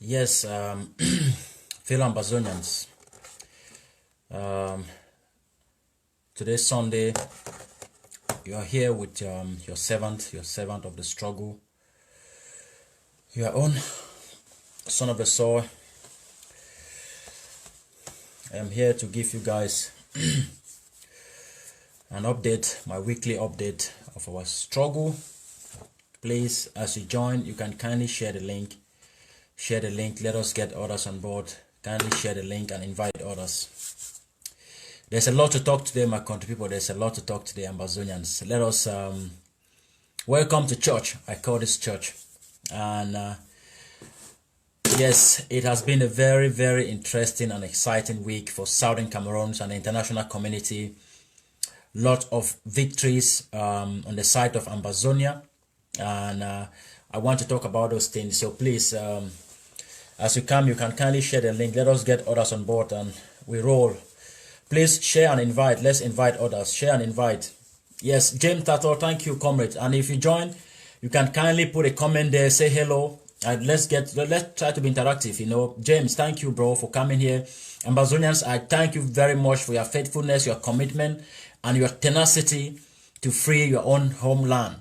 Yes, fellow Ambazonians. Today's Sunday. You are here with your servant of the struggle, your own son of the soil. I am here to give you guys an update, my weekly update of our struggle. Please, as you join, you can kindly share the link. Share the link. Let us get others on board. Kindly share the link and invite others. There's a lot to talk today, my country people. There's a lot to talk today, Ambazonians. Let us welcome to church. I call this church. And yes, it has been a very, very interesting and exciting week for Southern Cameroons and the international community. Lot of victories on the side of Ambazonia. And I want to talk about those things. So please, as you come, you can kindly share the link. Let us get others on board and we roll. Please share and invite. Let's invite others. Share and invite. Yes, James Tato, thank you, comrade. And if you join, you can kindly put a comment there. Say hello. And let's try to be interactive. You know, James, thank you, bro, for coming here. Ambazonians, I thank you very much for your faithfulness, your commitment, and your tenacity to free your own homeland.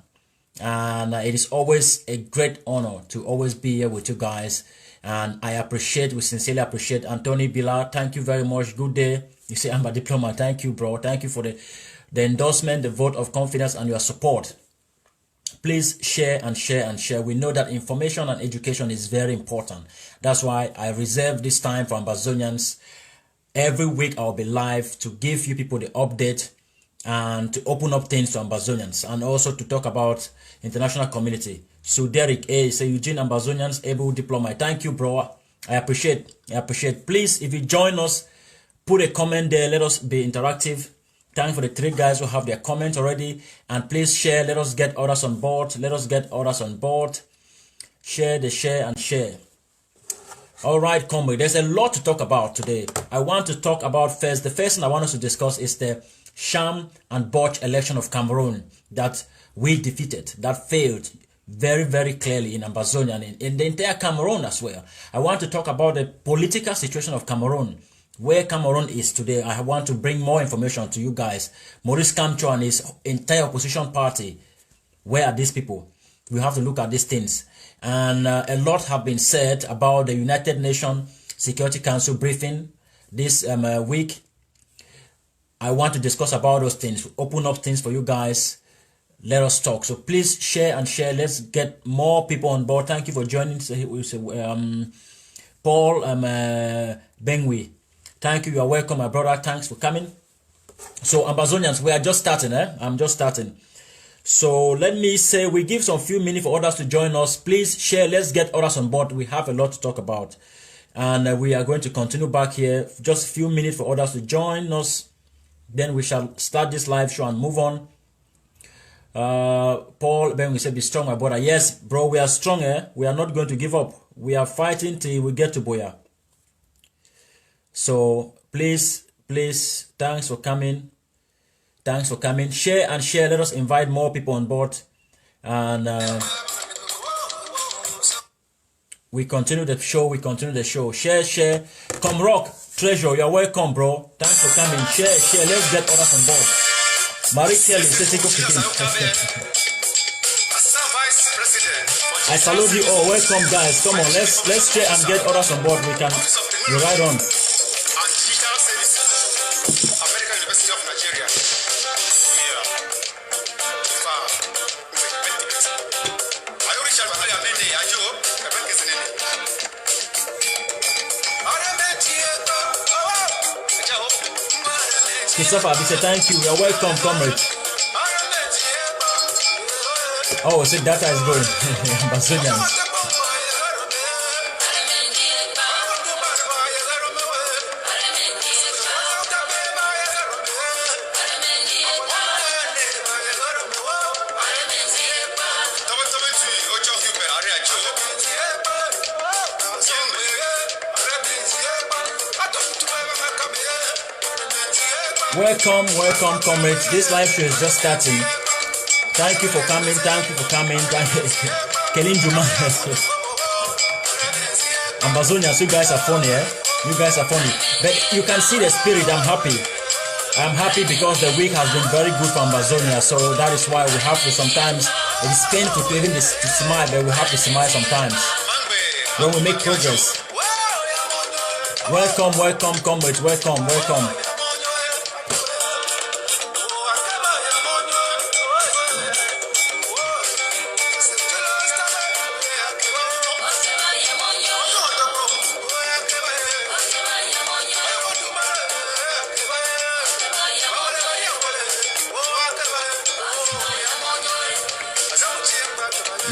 And it is always a great honor to always be here with you guys. And we sincerely appreciate Anthony Bila. Thank you very much. Good day. You say I'm a diplomat. Thank you, bro. Thank you for the endorsement, the vote of confidence, and your support. Please share and share and share. We know that information and education is very important. That's why I reserve this time for Ambazonians. Every week I'll be live to give you people the update and to open up things to Ambazonians and also to talk about international community. So Derek A say Eugene, Ambazonians able diplomat. Thank you, bro. I appreciate. Please, if you join us, put a comment there. Let us be interactive. Thank for the 3 guys who have their comment already. And please share. Let us get others on board. Share and share. All right, comrade. There's a lot to talk about today. I want to talk about first. The first thing I want us to discuss is the sham and botched election of Cameroon that we defeated, that failed very, very clearly in Ambazonia and in the entire Cameroon as well. I want to talk about the political situation of Cameroon, where Cameroon is today. I want to bring more information to you guys. Maurice Kamto and his entire opposition party, where are these people? We have to look at these things. And a lot have been said about the United Nations Security Council briefing this week. I want to discuss about those things, open up things for you guys. Let us talk. So please share and share. Let's get more people on board. Thank you for joining. Paul Bengwi. Thank you. You are welcome, my brother. Thanks for coming. So Ambazonians, we are just starting. I'm just starting. So let me say we give some few minutes for others to join us. Please share. Let's get others on board. We have a lot to talk about. And we are going to continue back here. Just a few minutes for others to join us. Then we shall start this live show and move on. Paul, then we said, be strong, my brother. Yes, bro, we are stronger. We are not going to give up. We are fighting till we get to Boya. So please, thanks for coming. Share and share. Let us invite more people on board. And we continue the show. Share. Come rock. Treasure, you're welcome, bro. Thanks for coming. Share. Let's get others on board. Marie Kelly, I salute you all. Welcome, guys. Come on, let's share and get others on board. We ride on. Christopher, we say thank you. You're welcome, comrade. Oh, so data is going. Ambazonians. Welcome, comrades. This live show is just starting. Thank you for coming. Kelin Juma. Ambazonians, you guys are funny, eh? You guys are funny. But you can see the spirit. I'm happy. I'm happy because the week has been very good for Ambazonia. So that is why we have to sometimes, it is painful to even to smile, but we have to smile sometimes when we make progress. Welcome, welcome, comrades. Welcome, welcome.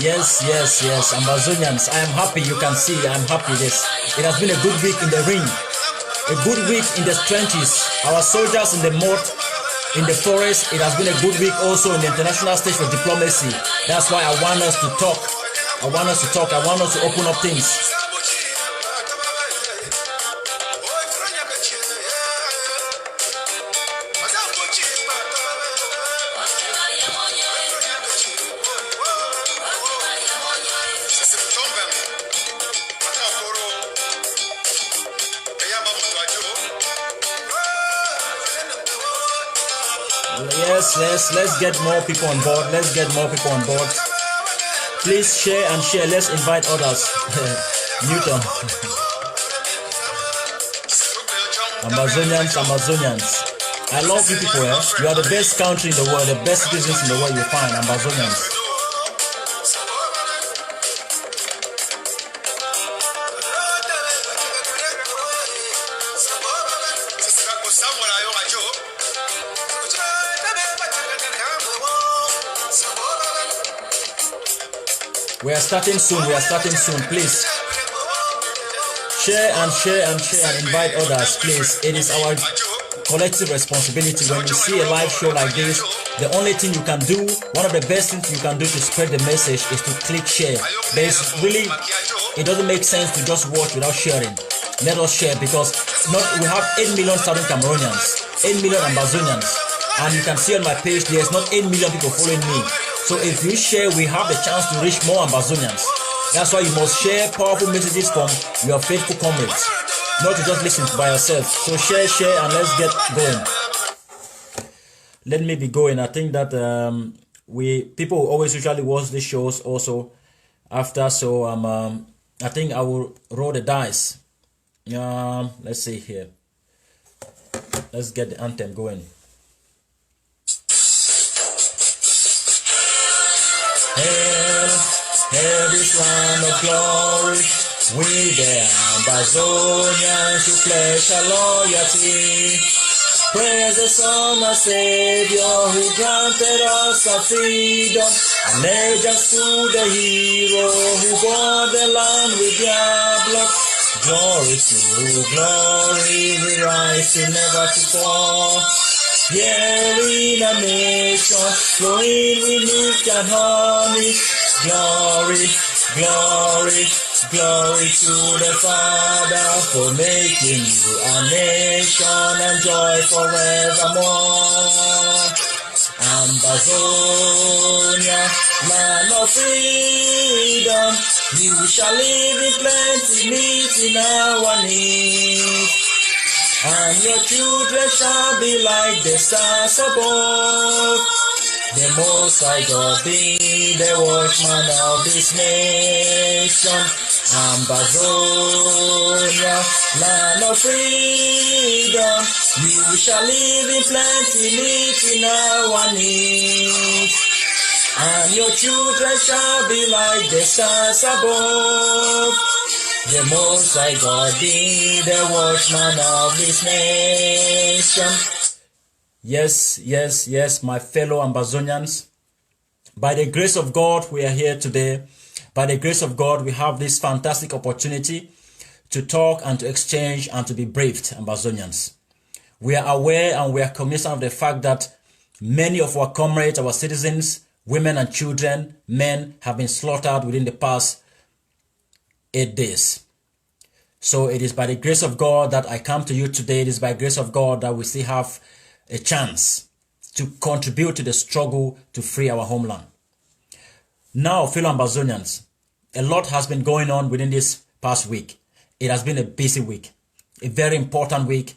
Yes, yes, yes, Ambazonians, I am happy. You can see I'm happy. It has been a good week in the ring, a good week in the trenches, our soldiers in the mud, in the forest. It has been a good week also in the international stage for diplomacy. That's why I want us to talk. I want us to talk. I want us to open up things. Yes, let's get more people on board. Let's get more people on board. Please share and share. Let's invite others. Newton. Ambazonians. I love you people. Eh? You are the best country in the world, the best citizens in the world you find. Ambazonians. We are starting soon. Please share and invite others, please. It is our collective responsibility. When you see a live show like this, the only thing you can do, one of the best things you can do to spread the message is to click share. It doesn't make sense to just watch without sharing. Let us share, because we have 8 million Southern Cameroonians, 8 million Ambazonians, and you can see on my page there's not 8 million people following me. So if you share, we have the chance to reach more Ambazonians. That's why you must share powerful messages from your faithful comrades, not to just listen by yourself. So share, and let's get going. Let me be going. I think that people always usually watch these shows also after. So I think I will roll the dice. Let's see here. Let's get the anthem going. Hail this land of glory, we the Ambazonians who pledge our loyalty. Praise the Son, our Savior, who granted us our freedom. Allegiance to the hero who bought the land with their blood. Glory to glory, we rise to never to fall. Here in a nation, flowing with milk and honey. Glory, glory, glory to the Father for making you a nation and joy forevermore. Ambazonia, land of freedom, you shall live in plenty, meeting our needs. And your children shall be like the stars above. The Most High God be the watchman of this nation. Ambazonia, land of freedom, you shall live in plenty, meeting our needs. And your children shall be like the stars above. The Most High God be the watchman of this nation. Yes, my fellow Ambazonians. By the grace of God, we are here today. By the grace of God, we have this fantastic opportunity to talk and to exchange and to be briefed, Ambazonians. We are aware and we are cognizant of the fact that many of our comrades, our citizens, women and children, men have been slaughtered within the past 8 days. So it is by the grace of God that I come to you today. It is by grace of God that we still have a chance to contribute to the struggle to free our homeland. Now, fellow Ambazonians, a lot has been going on within this past week. it has been a busy week, a very important week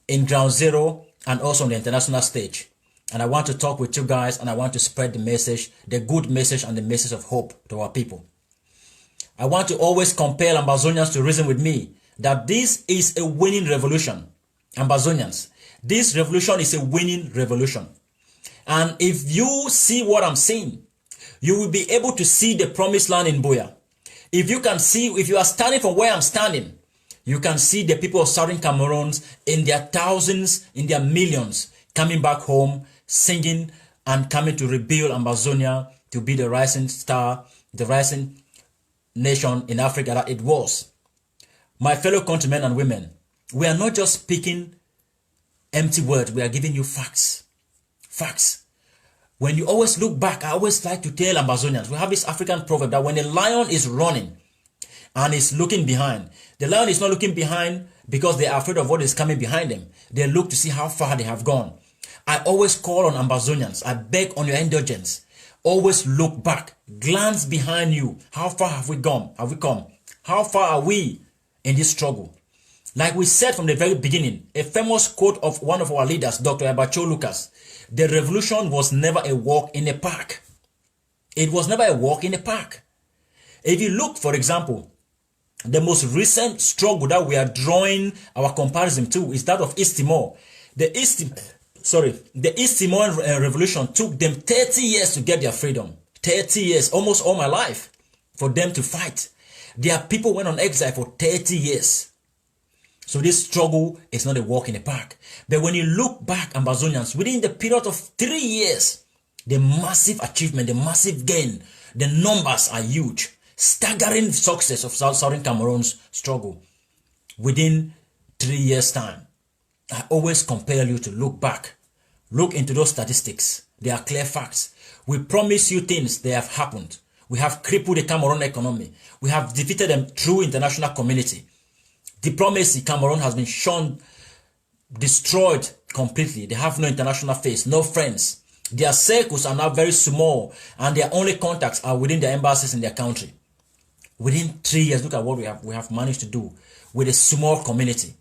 in ground zero and also on the international stage. And I want to talk with you guys, and I want to spread the message, the good message and the message of hope to our people. I want to always compel Ambazonians to reason with me that this is a winning revolution. Ambazonians, this revolution is a winning revolution. And if you see what I'm saying, you will be able to see the promised land in Buea. If you can see, if you are standing from where I'm standing, you can see the people of Southern Cameroon in their thousands, in their millions, coming back home, singing and coming to rebuild Ambazonia to be the rising star, the rising nation in Africa that it was. My fellow countrymen and women, we are not just speaking empty words, we are giving you facts. Facts. When you always look back, I always like to tell Ambazonians, we have this African proverb that when a lion is running and is looking behind, the lion is not looking behind because they are afraid of what is coming behind them. They look to see how far they have gone. I always call on Ambazonians, I beg on your indulgence, always look back, glance behind you. How far have we gone? Have we come? How far are we in this struggle? Like we said from the very beginning, a famous quote of one of our leaders, Dr. Abacho Lucas, the revolution was never a walk in a park. It was never a walk in a park. If you look, for example, the most recent struggle that we are drawing our comparison to is that of East Timor. The East Timor revolution took them 30 years to get their freedom. 30 years, almost all my life, for them to fight. Their people went on exile for 30 years. So this struggle is not a walk in the park. But when you look back, Ambazonians, within the period of 3 years, the massive achievement, the massive gain, the numbers are huge. Staggering success of Southern Cameroon's struggle within 3 years' time. I always compel you to look back. Look into those statistics. They are clear facts. We promise you things, they have happened. We have crippled the Cameroon economy. We have defeated them through international community. Diplomacy, Cameroon has been shown destroyed completely. They have no international face, no friends. Their circles are now very small, and their only contacts are within their embassies in their country. Within 3 years, look at what we have managed to do with a small community,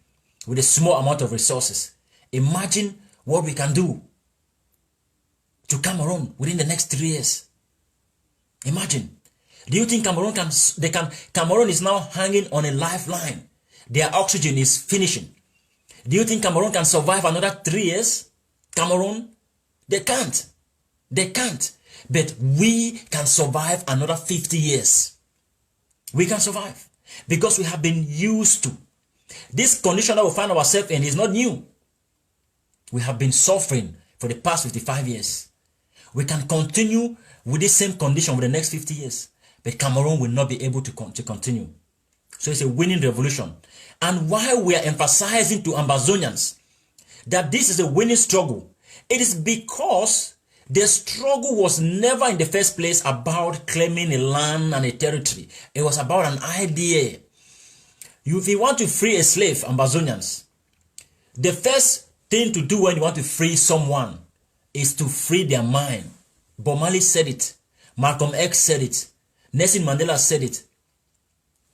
with a small amount of resources. Imagine what we can do to Cameroon within the next 3 years. Imagine. Do you think Cameroon is now hanging on a lifeline? Their oxygen is finishing. Do you think Cameroon can survive another 3 years? Cameroon? They can't. They can't. But we can survive another 50 years. We can survive. Because we have been used to. This condition that we find ourselves in is not new. We have been suffering for the past 55 years. We can continue with this same condition for the next 50 years. But Cameroon will not be able to continue. So it's a winning revolution. And while we are emphasizing to Ambazonians that this is a winning struggle, it is because the struggle was never in the first place about claiming a land and a territory. It was about an idea. If you want to free a slave, Ambazonians, the first thing to do when you want to free someone is to free their mind. Bob Marley said it. Malcolm X said it. Nelson Mandela said it.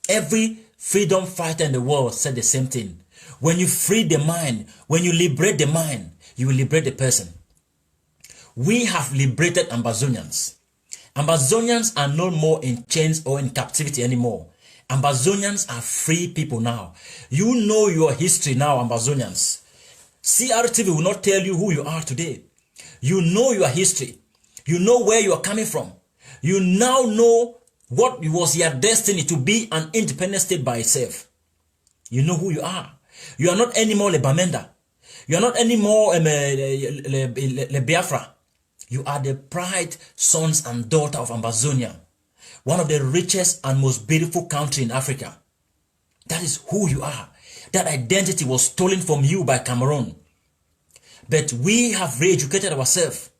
Every freedom fighter in the world said the same thing. When you free the mind, when you liberate the mind, you will liberate the person. We have liberated Ambazonians. Ambazonians are no more in chains or in captivity anymore. Ambazonians are free people now. You know your history now, Ambazonians. CRTV will not tell you who you are today. You know your history. You know where you are coming from. You now know what was your destiny to be an independent state by itself. You know who you are. You are not anymore Le Bamenda. You are not anymore Le Biafra. You are the pride, sons and daughter of Ambazonia. One of the richest and most beautiful country in Africa. That is who you are. That identity was stolen from you by Cameroon. But we have re-educated ourselves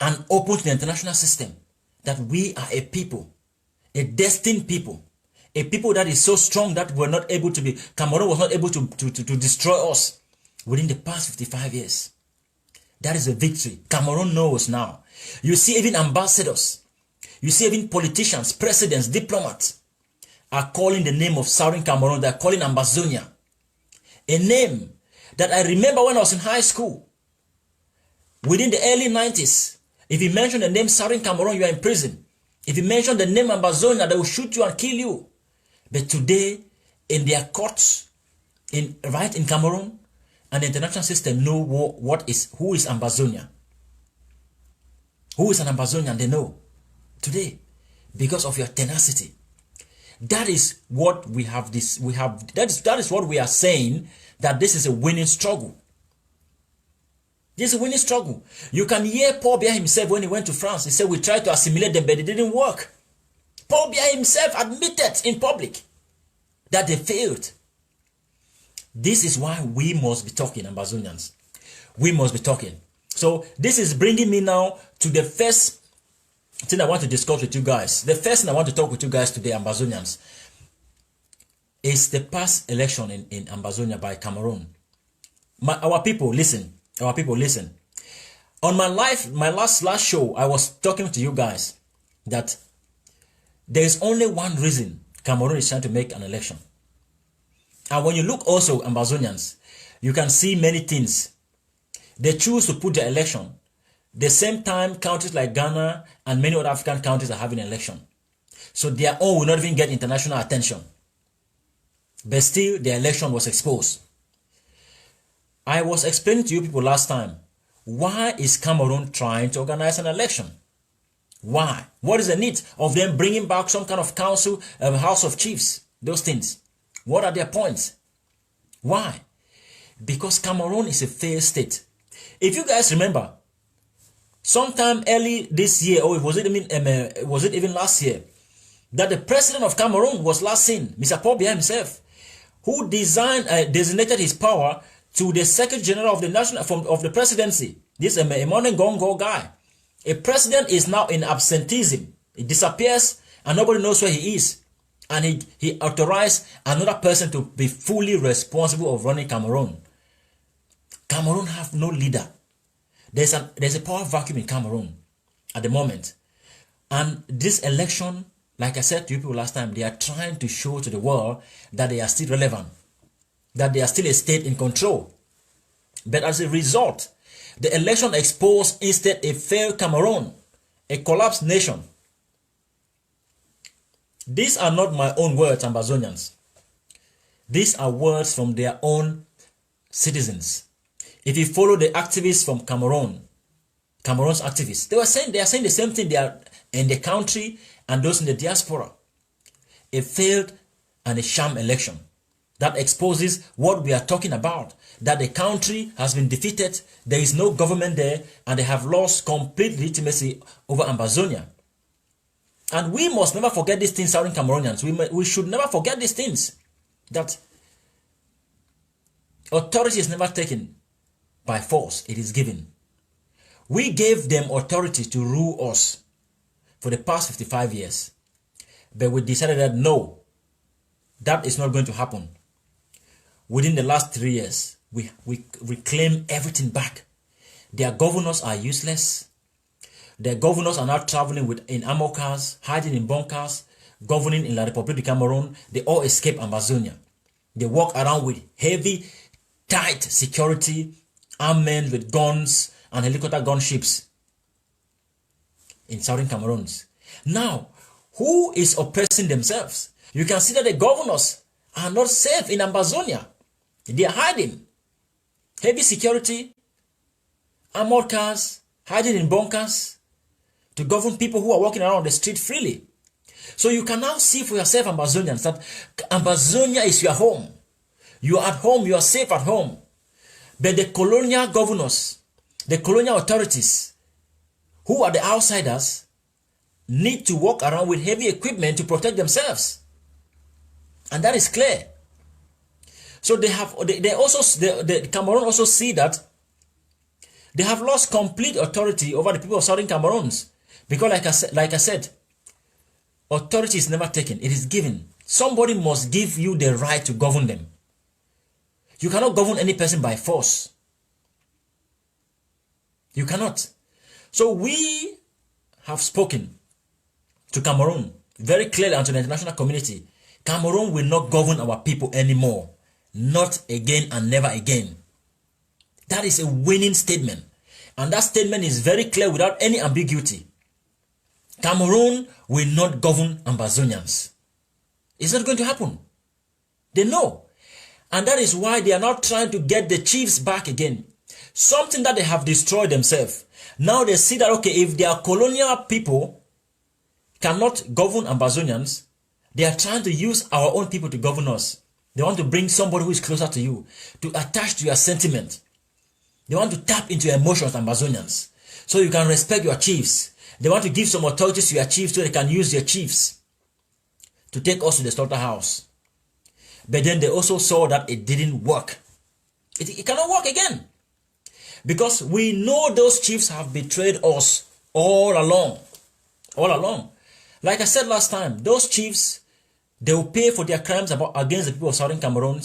and opened to the international system that we are a people, a destined people, a people that is so strong that we're not able to be, Cameroon was not able to destroy us within the past 55 years. That is a victory. Cameroon knows now. You see even ambassadors, you see even politicians, presidents, diplomats are calling the name of Southern Cameroon. They're calling Ambazonia. A name that I remember when I was in high school. Within the early 90s, if you mention the name Southern Cameroon, you are in prison. If you mention the name Ambazonia, they will shoot you and kill you. But today, in their courts, right in Cameroon, and the international system know who is Ambazonia. Who is an Ambazonian? They know today because of your tenacity. That is what we have. That is what we are saying, that this is a winning struggle. This is a winning struggle. You can hear Paul Biya himself when he went to France. He said, we tried to assimilate them, but it didn't work. Paul Biya himself admitted in public that they failed. This is why we must be talking, Ambazonians. We must be talking. So this is bringing me now to the first thing I want to discuss with you guys. The first thing I want to talk with you guys today, Ambazonians, is the past election in Ambazonia by Cameroon. Our people, listen. Our people, listen. On my last show, I was talking to you guys that there is only one reason Cameroon is trying to make an election. And when you look also, Ambazonians, you can see many things. They choose to put the election the same time countries like Ghana and many other African countries are having an election. So their own will not even get international attention. But still, the election was exposed. I was explaining to you people last time, why is Cameroon trying to organize an election? Why? What is the need of them bringing back some kind of council, House of Chiefs, those things? What are their points? Why? Because Cameroon is a failed state. If you guys remember, sometime early this year, or was it even last year, that the president of Cameroon was last seen, Mr. Paul Biya himself, who designated his power to the Secretary General of the presidency, this Emmanuel Gongo guy. A president is now in absenteeism. He disappears and nobody knows where he is. And he authorized another person to be fully responsible of running Cameroon. Cameroon have no leader. There's a power vacuum in Cameroon at the moment. And this election, like I said to you people last time, they are trying to show to the world that they are still relevant, that they are still a state in control. But as a result, the election exposed instead a failed Cameroon, a collapsed nation. These are not my own words, Ambazonians. These are words from their own citizens. If you follow the activists from Cameroon's activists, they are saying the same thing. They are in the country and those in the diaspora. A failed and a sham election that exposes what we are talking about, that the country has been defeated, there is no government there, and they have lost complete legitimacy over Ambazonia. And we must never forget these things, Southern Cameroonians. We should never forget these things, that authority is never taken by force, it is given. We gave them authority to rule us for the past 55 years. But we decided that no, that is not going to happen. Within the last 3 years, we reclaim everything back. Their governors are useless. Their governors are now traveling in armored cars, hiding in bunkers, governing in La République du Cameroun. They all escape Ambazonia. They walk around with heavy, tight security, armed men with guns and helicopter gunships in Southern Cameroon. Now, who is oppressing themselves? You can see that the governors are not safe in Ambazonia. They are hiding. Heavy security, armored cars, hiding in bunkers to govern people who are walking around the street freely. So you can now see for yourself, Ambazonians, that Ambazonia is your home. You are at home, you are safe at home. But the colonial governors, the colonial authorities, who are the outsiders, need to walk around with heavy equipment to protect themselves. And that is clear. So the Cameroon also see that they have lost complete authority over the people of Southern Cameroons. Because like I said, authority is never taken, it is given. Somebody must give you the right to govern them. You cannot govern any person by force. You cannot. So we have spoken to Cameroon very clearly and to the international community. Cameroon will not govern our people anymore. Not again and never again. That is a winning statement. And that statement is very clear without any ambiguity. Cameroon will not govern Ambazonians. It's not going to happen. They know. And that is why they are now trying to get the chiefs back again. Something that they have destroyed themselves. Now they see that, okay, if their colonial people cannot govern Ambazonians, they are trying to use our own people to govern us. They want to bring somebody who is closer to you, to attach to your sentiment. They want to tap into your emotions, Ambazonians, so you can respect your chiefs. They want to give some authorities to your chiefs so they can use their chiefs to take us to the slaughterhouse. But then they also saw that it didn't work. It cannot work again. Because we know those chiefs have betrayed us all along. All along. Like I said last time, those chiefs, they will pay for their crimes against the people of Southern Cameroon.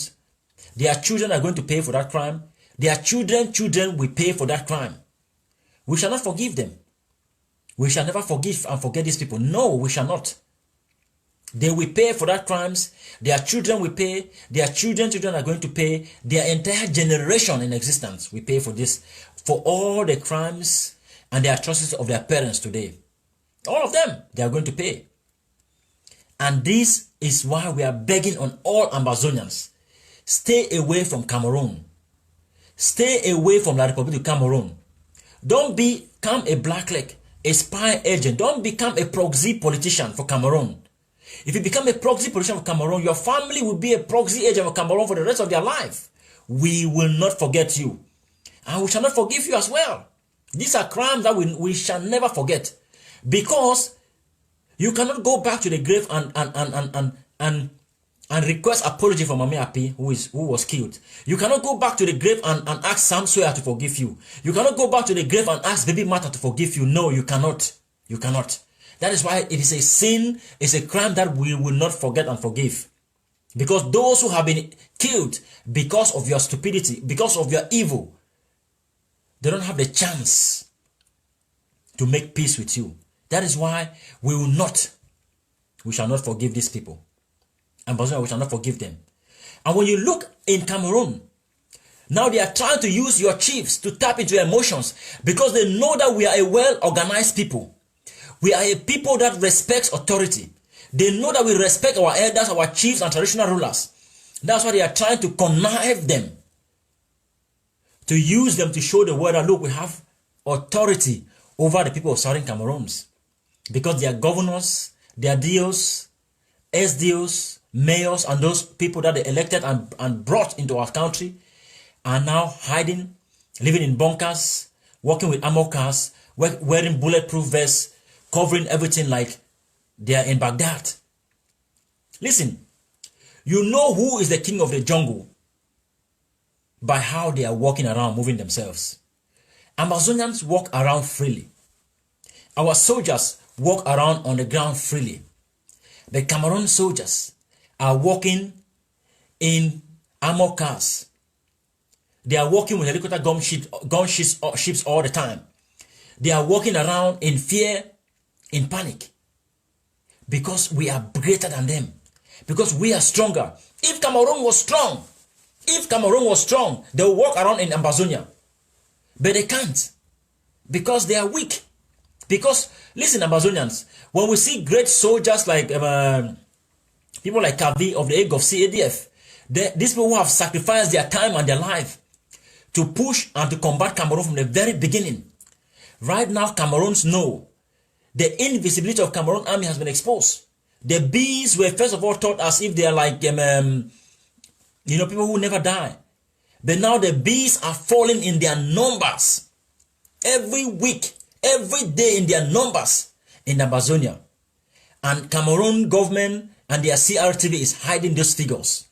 Their children are going to pay for that crime. Their children will pay for that crime. We shall not forgive them. We shall never forgive and forget these people. No, we shall not. They will pay for that crimes. Their children will pay. Their children are going to pay. Their entire generation in existence will pay for this, for all the crimes and the atrocities of their parents today. All of them, they are going to pay. And this is why we are begging on all Ambazonians. Stay away from Cameroon. Stay away from La République du Cameroon. Don't become a blackleg, a spy agent. Don't become a proxy politician for Cameroon. If you become a proxy politician for Cameroon, your family will be a proxy agent for Cameroon for the rest of their life. We will not forget you. And we shall not forgive you as well. These are crimes that we shall never forget. Because you cannot go back to the grave and request apology from Mami Api, who was killed. You cannot go back to the grave and ask Sam Sawyer to forgive you. You cannot go back to the grave and ask Baby Martha to forgive you. No, you cannot. You cannot. That is why it is a sin, it's a crime that we will not forget and forgive. Because those who have been killed because of your stupidity, because of your evil, they don't have the chance to make peace with you. That is why we shall not forgive these people. And we shall not forgive them. And when you look in Cameroon, now they are trying to use your chiefs to tap into your emotions because they know that we are a well-organized people. We are a people that respects authority. They know that we respect our elders, our chiefs, and traditional rulers. That's why they are trying to connive them, to use them to show the world that, look, we have authority over the people of Southern Cameroons. Because their governors, their DOs, SDOs, mayors, and those people that they elected and brought into our country are now hiding, living in bunkers, working with armored cars, wearing bulletproof vests, covering everything like they are in Baghdad. Listen, you know who is the king of the jungle by how they are walking around, moving themselves. Amazonians walk around freely. Our soldiers walk around on the ground freely. The Cameroon soldiers are walking in armored cars. They are walking with helicopter gunships all the time. They are walking around in fear, in panic. Because we are greater than them. Because we are stronger. If Cameroon was strong, they will walk around in Ambazonia. But they can't. Because they are weak. Because, listen, Ambazonians, when we see great soldiers like people like Kavi of the ADF, these people who have sacrificed their time and their life to push and to combat Cameroon from the very beginning. Right now, Cameroons know the invisibility of Cameroon army has been exposed. The bees were first of all taught as if they are like, people who never die. But now the bees are falling in their numbers. Every week, every day in their numbers in Ambazonia. And Cameroon government and their CRTV is hiding those figures.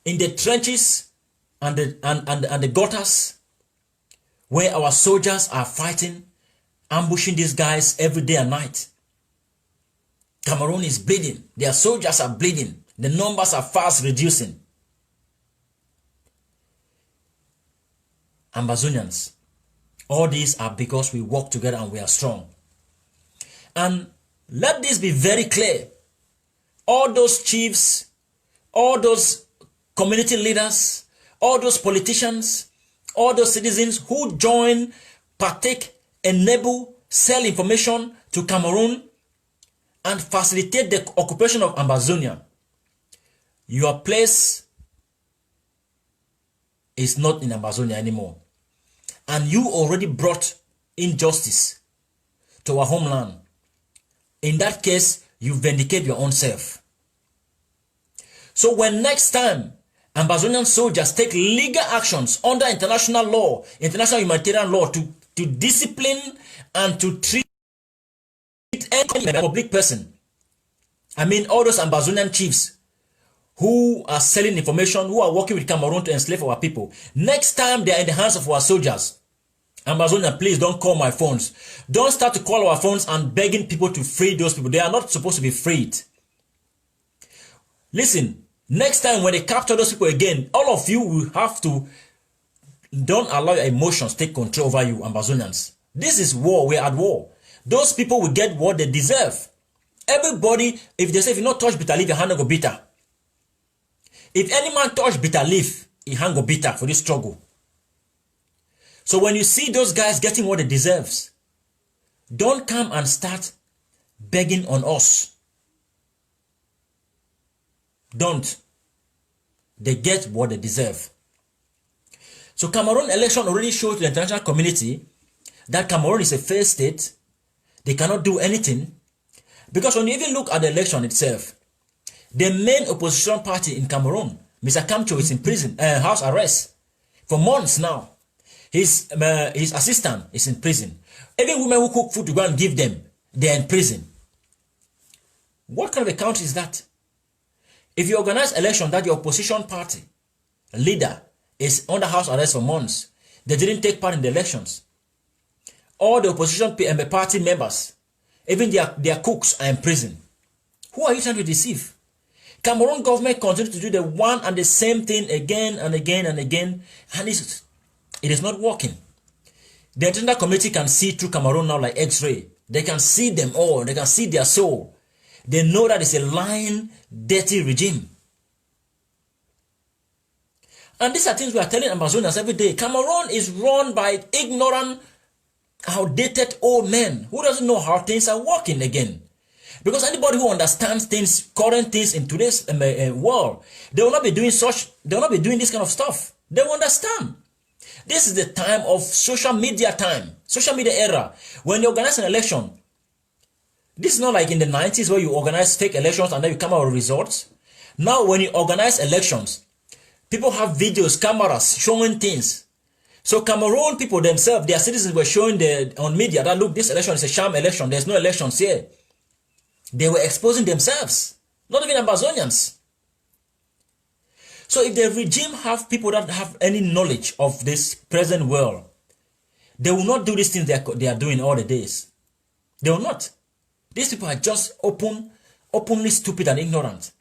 In the trenches and the gutters where our soldiers are fighting, ambushing these guys every day and night. Cameroon is bleeding. Their soldiers are bleeding. The numbers are fast reducing. Ambazonians, all these are because we work together and we are strong. And let this be very clear all those chiefs, all those community leaders, all those politicians, all those citizens who join, partake, enable, sell information to Cameroon and facilitate the occupation of Ambazonia. Your place is not in Ambazonia anymore. And you already brought injustice to our homeland. In that case, you vindicate your own self. So when next time Ambazonian soldiers take legal actions under international law, international humanitarian law to discipline and to treat any public person, I mean all those Ambazonian chiefs who are selling information, who are working with Cameroon to enslave our people, next time they are in the hands of our soldiers, Ambazonia, please don't call my phones. Don't start to call our phones and begging people to free those people. They are not supposed to be freed. Listen, next time when they capture those people again, all of you will have to, don't allow your emotions take control over you, Ambazonians. This is war. We're at war. Those people will get what they deserve. Everybody, if they say, if you not touch bitter leaf, your hand will go bitter. If any man touch bitter leaf, his hand go bitter for this struggle. So when you see those guys getting what they deserve, don't come and start begging on us. Don't. They get what they deserve. So Cameroon election already showed to the international community that Cameroon is a failed state. They cannot do anything. Because when you even look at the election itself, the main opposition party in Cameroon, Mr. Kamcho, is in prison, house arrest for months now. His assistant is in prison. Even women who cook food to go and give them, they are in prison. What kind of a country is that? If you organize election that your opposition party leader is under house arrest for months, they didn't take part in the elections. All the opposition party members, even their cooks, are in prison. Who are you trying to deceive? Cameroon government continues to do the one and the same thing again and again and again, and it is not working. The international community can see through Cameroon now like X-ray. They can see them all. They can see their soul. They know that it's a lying, dirty regime. And these are things we are telling Ambazonians every day. Cameroon is run by ignorant, outdated old men who doesn't know how things are working again. Because anybody who understands things, current things in today's world, they will not be doing they will not be doing this kind of stuff. They will understand. This is the time of social media era. When you organize an election, this is not like in the 90s where you organize fake elections and then you come out with results. Now when you organize elections, people have videos, cameras showing things. So Cameroon people themselves, their citizens were showing on media that look, this election is a sham election. There's no elections here. They were exposing themselves, not even Ambazonians. So if the regime have people that have any knowledge of this present world, they will not do these things they are doing all the days. They will not. These people are just openly stupid and ignorant.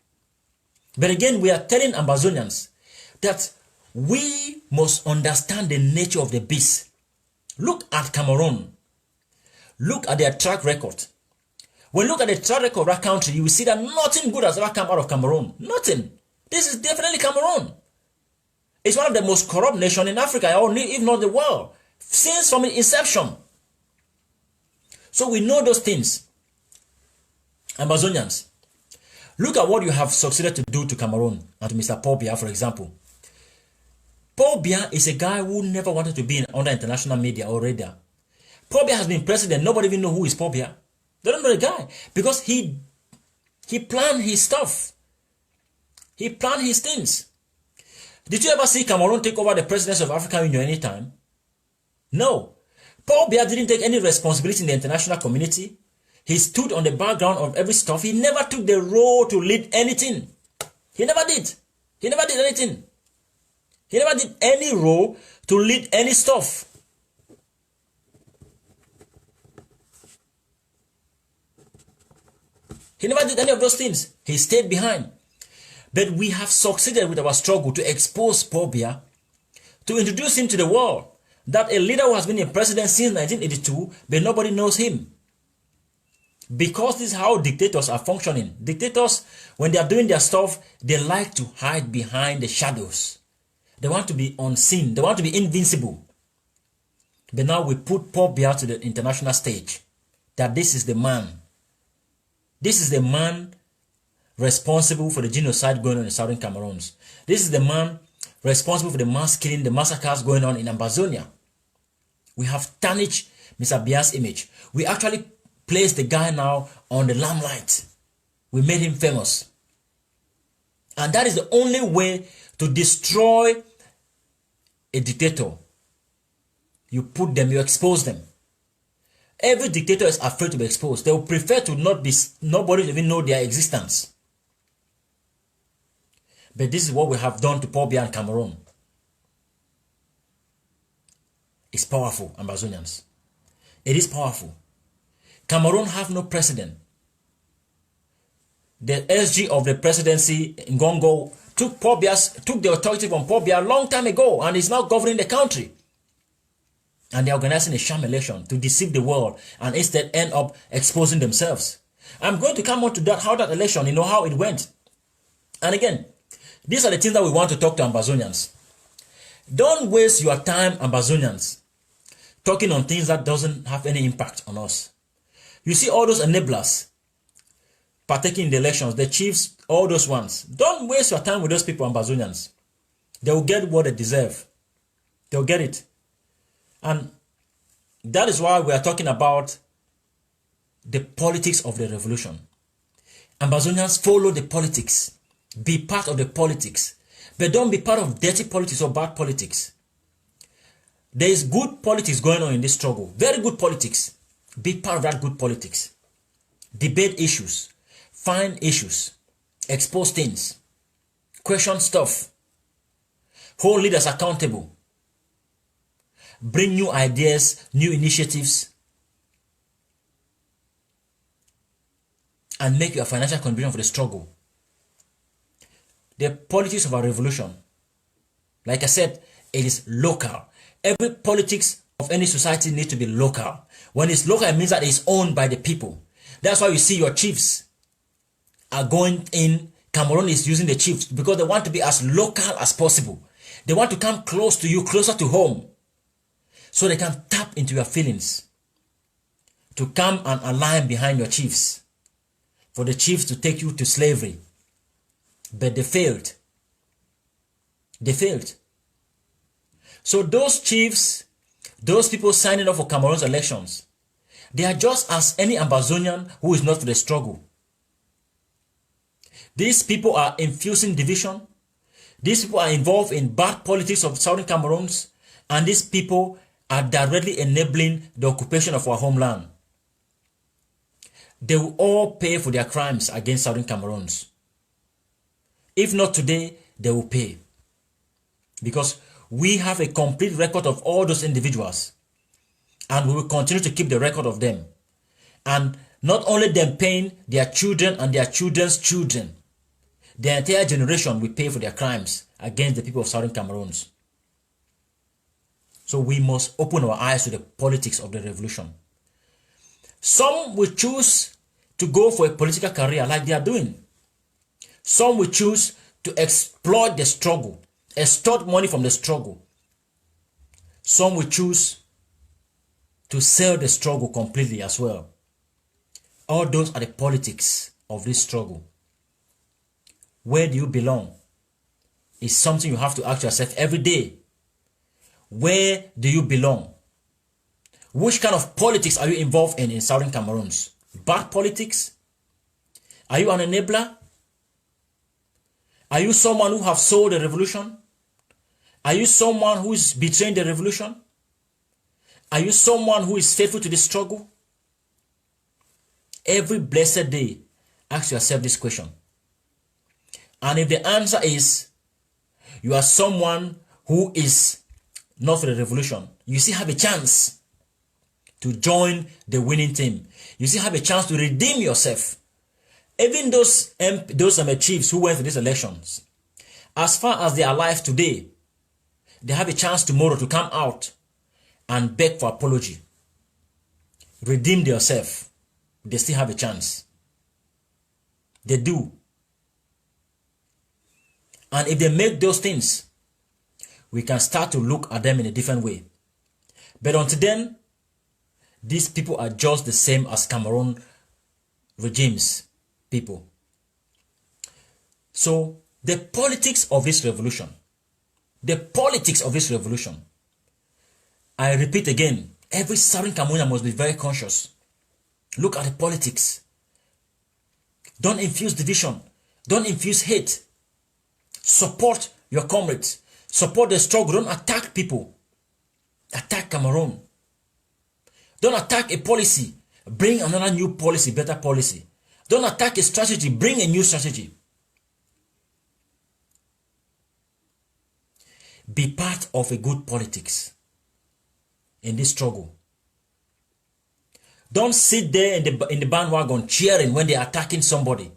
But again, we are telling Ambazonians that we must understand the nature of the beast. Look at Cameroon. Look at their track record. When you look at the track record of that country, you will see that nothing good has ever come out of Cameroon. Nothing. This is definitely Cameroon. It's one of the most corrupt nations in Africa, or if not the world, since from its inception. So we know those things. Ambazonians, look at what you have succeeded to do to Cameroon and to Mr. Paul Biya, for example. Paul Biya is a guy who never wanted to be under international media or radar. Paul Biya has been president. Nobody even know who is Paul Biya. They don't know the guy because he planned his stuff. He planned his things. Did you ever see Cameroon take over the presidency of African Union anytime? No. Paul Biya didn't take any responsibility in the international community. He stood on the background of every stuff. He never took the role to lead anything. He never did. He never did anything. He never did any role to lead any stuff. He never did any of those things. He stayed behind. But we have succeeded with our struggle to expose Paul Biya, to introduce him to the world, that a leader who has been a president since 1982, but nobody knows him. Because this is how dictators are functioning. Dictators, when they are doing their stuff, they like to hide behind the shadows. They want to be unseen. They want to be invincible. But now we put Paul Biya to the international stage. That this is the man. This is the man responsible for the genocide going on in southern Cameroons. This is the man responsible for the mass killing, the massacres going on in Ambazonia. We have tarnished Mr. Biya's image. We actually placed the guy now on the limelight. We made him famous. And that is the only way to destroy a dictator. You put them, you expose them. Every dictator is afraid to be exposed. They will prefer to nobody to even know their existence. But this is what we have done to Paul Biya and Cameroon. It's powerful, Ambazonians. It is powerful. Cameroon have no president. The SG of the presidency, Ngongo, took the authority from Paul Biya a long time ago and is now governing the country. And they're organizing a sham election to deceive the world and instead end up exposing themselves. I'm going to come on to that, how that election, how it went. And again, these are the things that we want to talk to Ambazonians. Don't waste your time, Ambazonians, talking on things that doesn't have any impact on us. You see all those enablers partaking in the elections, the chiefs, all those ones. Don't waste your time with those people, Ambazonians. They will get what they deserve. They'll get it. And that is why we are talking about the politics of the revolution. Ambazonians, follow the politics. Be part of the politics. But don't be part of dirty politics or bad politics. There is good politics going on in this struggle. Very good politics. Be part of that good politics. Debate issues. Find issues. Expose things. Question stuff. Hold leaders accountable. Bring new ideas, new initiatives, and make your financial contribution for the struggle. The politics of our revolution, like I said, it is local. Every politics of any society needs to be local. When it's local, it means that it's owned by the people. That's why you see your chiefs are going in. Cameroon is using the chiefs because they want to be as local as possible. They want to come close to you, closer to home, so they can tap into your feelings, to come and align behind your chiefs, for the chiefs to take you to slavery. But they failed. They failed. So those chiefs, those people signing up for Cameroon's elections, they are just as any Ambazonian who is not for the struggle. These people are infusing division. These people are involved in bad politics of southern Cameroons, and these people are directly enabling the occupation of our homeland. They will all pay for their crimes against southern Cameroons. If not today, they will pay. Because we have a complete record of all those individuals. And we will continue to keep the record of them. And not only them paying, their children and their children's children. The entire generation will pay for their crimes against the people of southern Cameroons. So we must open our eyes to the politics of the revolution. Some will choose to go for a political career like they are doing. Some will choose to exploit the struggle, extort money from the struggle. Some will choose to sell the struggle completely as well. All those are the politics of this struggle. Where do you belong? It's something you have to ask yourself every day. Where do you belong? Which kind of politics are you involved in southern Cameroons? Bad politics? Are you an enabler? Are you someone who have sold the revolution? Are you someone who is betraying the revolution? Are you someone who is faithful to the struggle? Every blessed day, ask yourself this question. And if the answer is, you are someone who is not for the revolution, you still have a chance to join the winning team. You still have a chance to redeem yourself. Even those chiefs who went to these elections, as far as they are alive today, they have a chance tomorrow to come out and beg for apology. Redeem yourself. they still have a chance. They do. And if they make those things, we can start to look at them in a different way. But until then, these people are just the same as Cameroon regimes people. So the politics of this revolution, I repeat again, every Southern Cameroonian must be very conscious. Look at the politics. Don't infuse division. Don't infuse hate. Support your comrades. Support the struggle. Don't attack people. Attack Cameroon. Don't attack a policy. Bring another new policy, better policy. Don't attack a strategy. Bring a new strategy. Be part of a good politics in this struggle. Don't sit there in the bandwagon cheering when they are attacking somebody.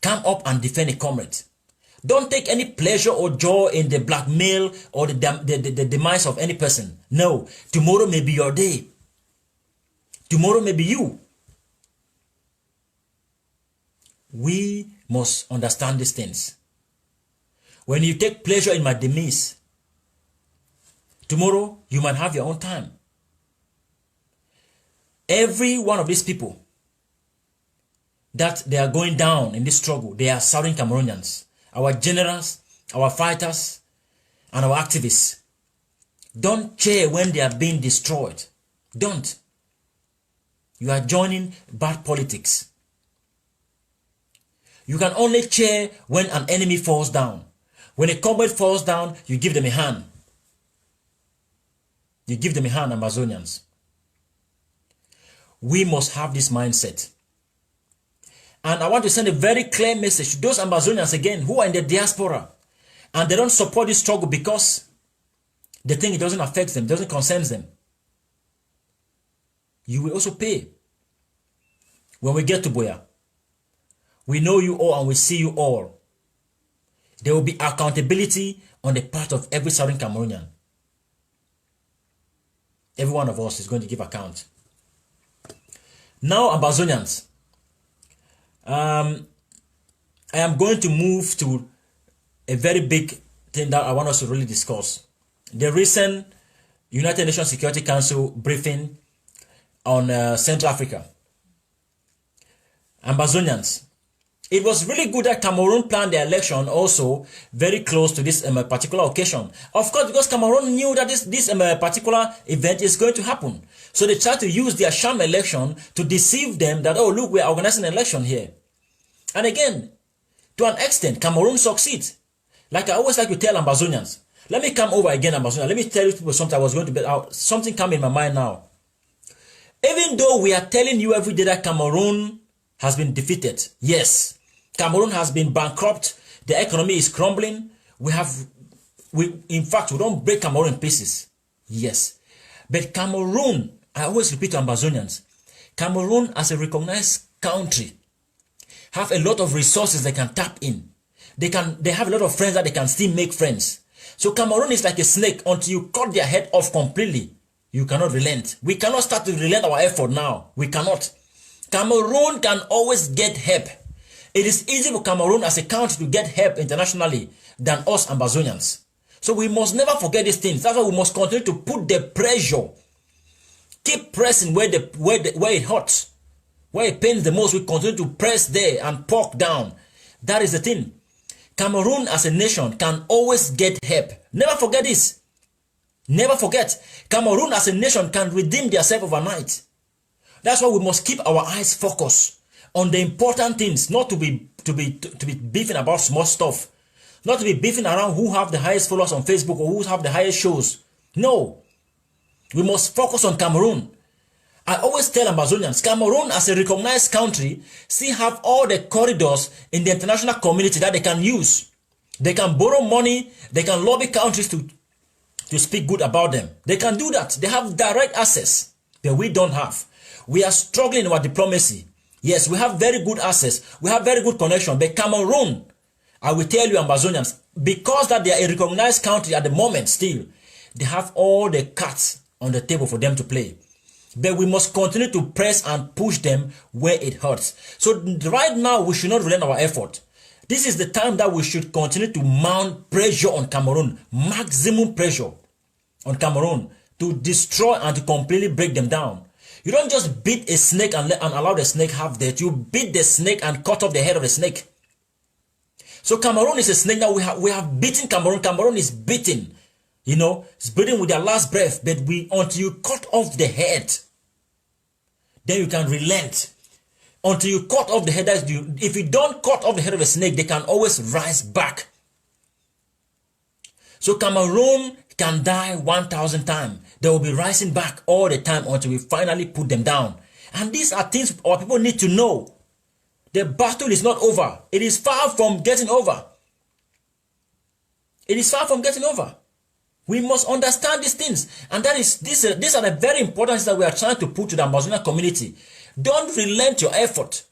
Come up and defend a comrade. Don't take any pleasure or joy in the blackmail or the demise of any person. No, tomorrow may be your day. Tomorrow may be you. We must understand these things. When you take pleasure in my demise, tomorrow you might have your own time. Every one of these people that they are going down in this struggle, they are Southern Cameroonians. Our generals, our fighters, and our activists. Don't cheer when they are being destroyed. Don't. You are joining bad politics. You can only cheer when an enemy falls down. When a comrade falls down, you give them a hand. You give them a hand, Ambazonians. We must have this mindset. And I want to send a very clear message to those Ambazonians again who are in the diaspora and they don't support this struggle because they think it doesn't affect them, doesn't concern them. You will also pay when we get to Boya. We know you all and we see you all. There will be accountability on the part of every Southern Cameroonian. Every one of us is going to give account. Now, Ambazonians, I am going to move to a very big thing that I want us to really discuss. The recent United Nations Security Council briefing on Central Africa. Ambazonians, it was really good that Cameroon planned the election also very close to this particular occasion. Of course, because Cameroon knew that this particular event is going to happen. So they tried to use their sham election to deceive them that, oh, look, we are organizing an election here. And again, to an extent, Cameroon succeeds. Like I always like to tell Ambazonians, let me come over again, Ambazonians. Let me tell you people something I was going to bet out. Something come in my mind now. Even though we are telling you every day that Cameroon has been defeated, yes, Cameroon has been bankrupt. The economy is crumbling. In fact, we don't break Cameroon in pieces. Yes. But Cameroon, I always repeat to Ambazonians, Cameroon as a recognized country have a lot of resources they can tap in. They have a lot of friends that they can still make friends. So Cameroon is like a snake. Until you cut their head off completely, you cannot relent. We cannot start to relent our effort now. We cannot. Cameroon can always get help. It is easy for Cameroon as a country to get help internationally than us Ambazonians. So we must never forget these things. That's why we must continue to put the pressure. Keep pressing where it hurts. Where it pains the most, we continue to press there and poke down. That is the thing. Cameroon as a nation can always get help. Never forget this. Never forget. Cameroon as a nation can redeem themselves overnight. That's why we must keep our eyes focused on the important things, not to be beefing about small stuff, not to be beefing around who have the highest followers on Facebook or who have the highest shows. No, we must focus on Cameroon. I always tell Ambazonians, Cameroon as a recognized country still have all the corridors in the international community that they can use. They can borrow money, they can lobby countries to speak good about them. They can do that. They have direct access that we don't have. We are struggling in our diplomacy. Yes, we have very good access. We have very good connection. But Cameroon, I will tell you Ambazonians, because that they are a recognized country at the moment still, they have all the cards on the table for them to play. But we must continue to press and push them where it hurts. So right now, we should not relent our effort. This is the time that we should continue to mount pressure on Cameroon, maximum pressure on Cameroon to destroy and to completely break them down. You don't just beat a snake and allow the snake have that. You beat the snake and cut off the head of the snake. So Cameroon is a snake that we have beaten Cameroon. Cameroon is beaten. You know, it's breathing with their last breath, but until you cut off the head, then you can relent. Until you cut off the head, if you don't cut off the head of a snake, they can always rise back. So Cameroon can die 1,000 times. They will be rising back all the time until we finally put them down. And these are things our people need to know. The battle is not over. It is far from getting over. It is far from getting over. We must understand these things. And these are the very important things that we are trying to put to the Amazonian community. Don't relent your effort.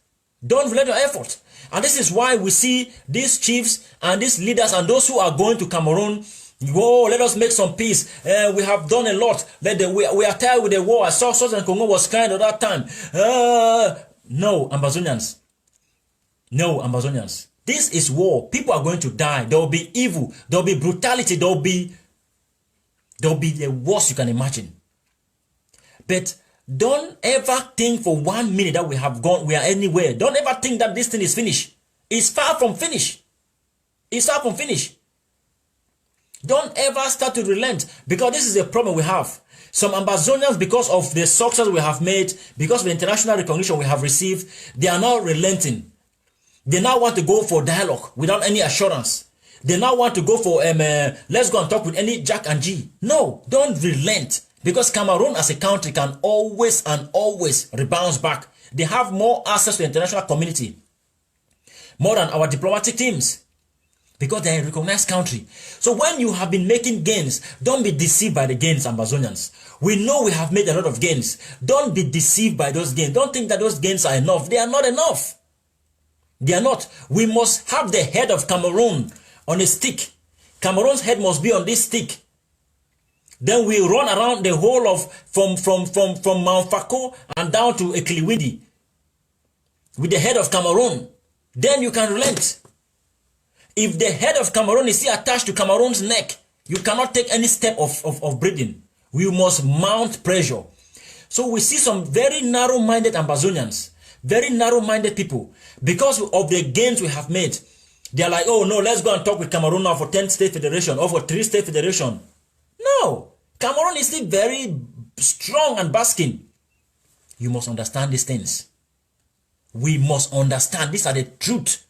Don't relent your effort. And this is why we see these chiefs and these leaders and those who are going to Cameroon. Whoa, let us make some peace. We have done a lot. We are tired with the war. I saw Southern Congo was crying at that time. No, Ambazonians. No, Ambazonians. This is war. People are going to die. There will be evil. There will be brutality. There will be the worst you can imagine. But don't ever think for 1 minute that we are anywhere. Don't ever think that this thing is finished. It's far from finished. It's far from finished. Don't ever start to relent, because this is a problem we have. Some Ambazonians, because of the success we have made, because of the international recognition we have received, they are now relenting. They now want to go for dialogue without any assurance. They now want to go for, let's go and talk with any Jack and G. No, don't relent. Because Cameroon as a country can always and always rebound back. They have more access to the international community, more than our diplomatic teams, because they're a recognized country. So when you have been making gains, don't be deceived by the gains, Ambazonians. We know we have made a lot of gains. Don't be deceived by those gains. Don't think that those gains are enough. They are not enough. They are not. We must have the head of Cameroon on a stick. Cameroon's head must be on this stick. Then we run around the whole of from Mount Fako and down to Ekiliwindi with the head of Cameroon. Then you can relent. If the head of Cameroon is still attached to Cameroon's neck, you cannot take any step of breathing. We must mount pressure. So we see some very narrow-minded Ambazonians, very narrow-minded people, because of the gains we have made. They are like, oh no, let's go and talk with Cameroon now for 10-state federation or for 3-state federation. No, Cameroon is still very strong and basking. You must understand these things. We must understand. These are the truth.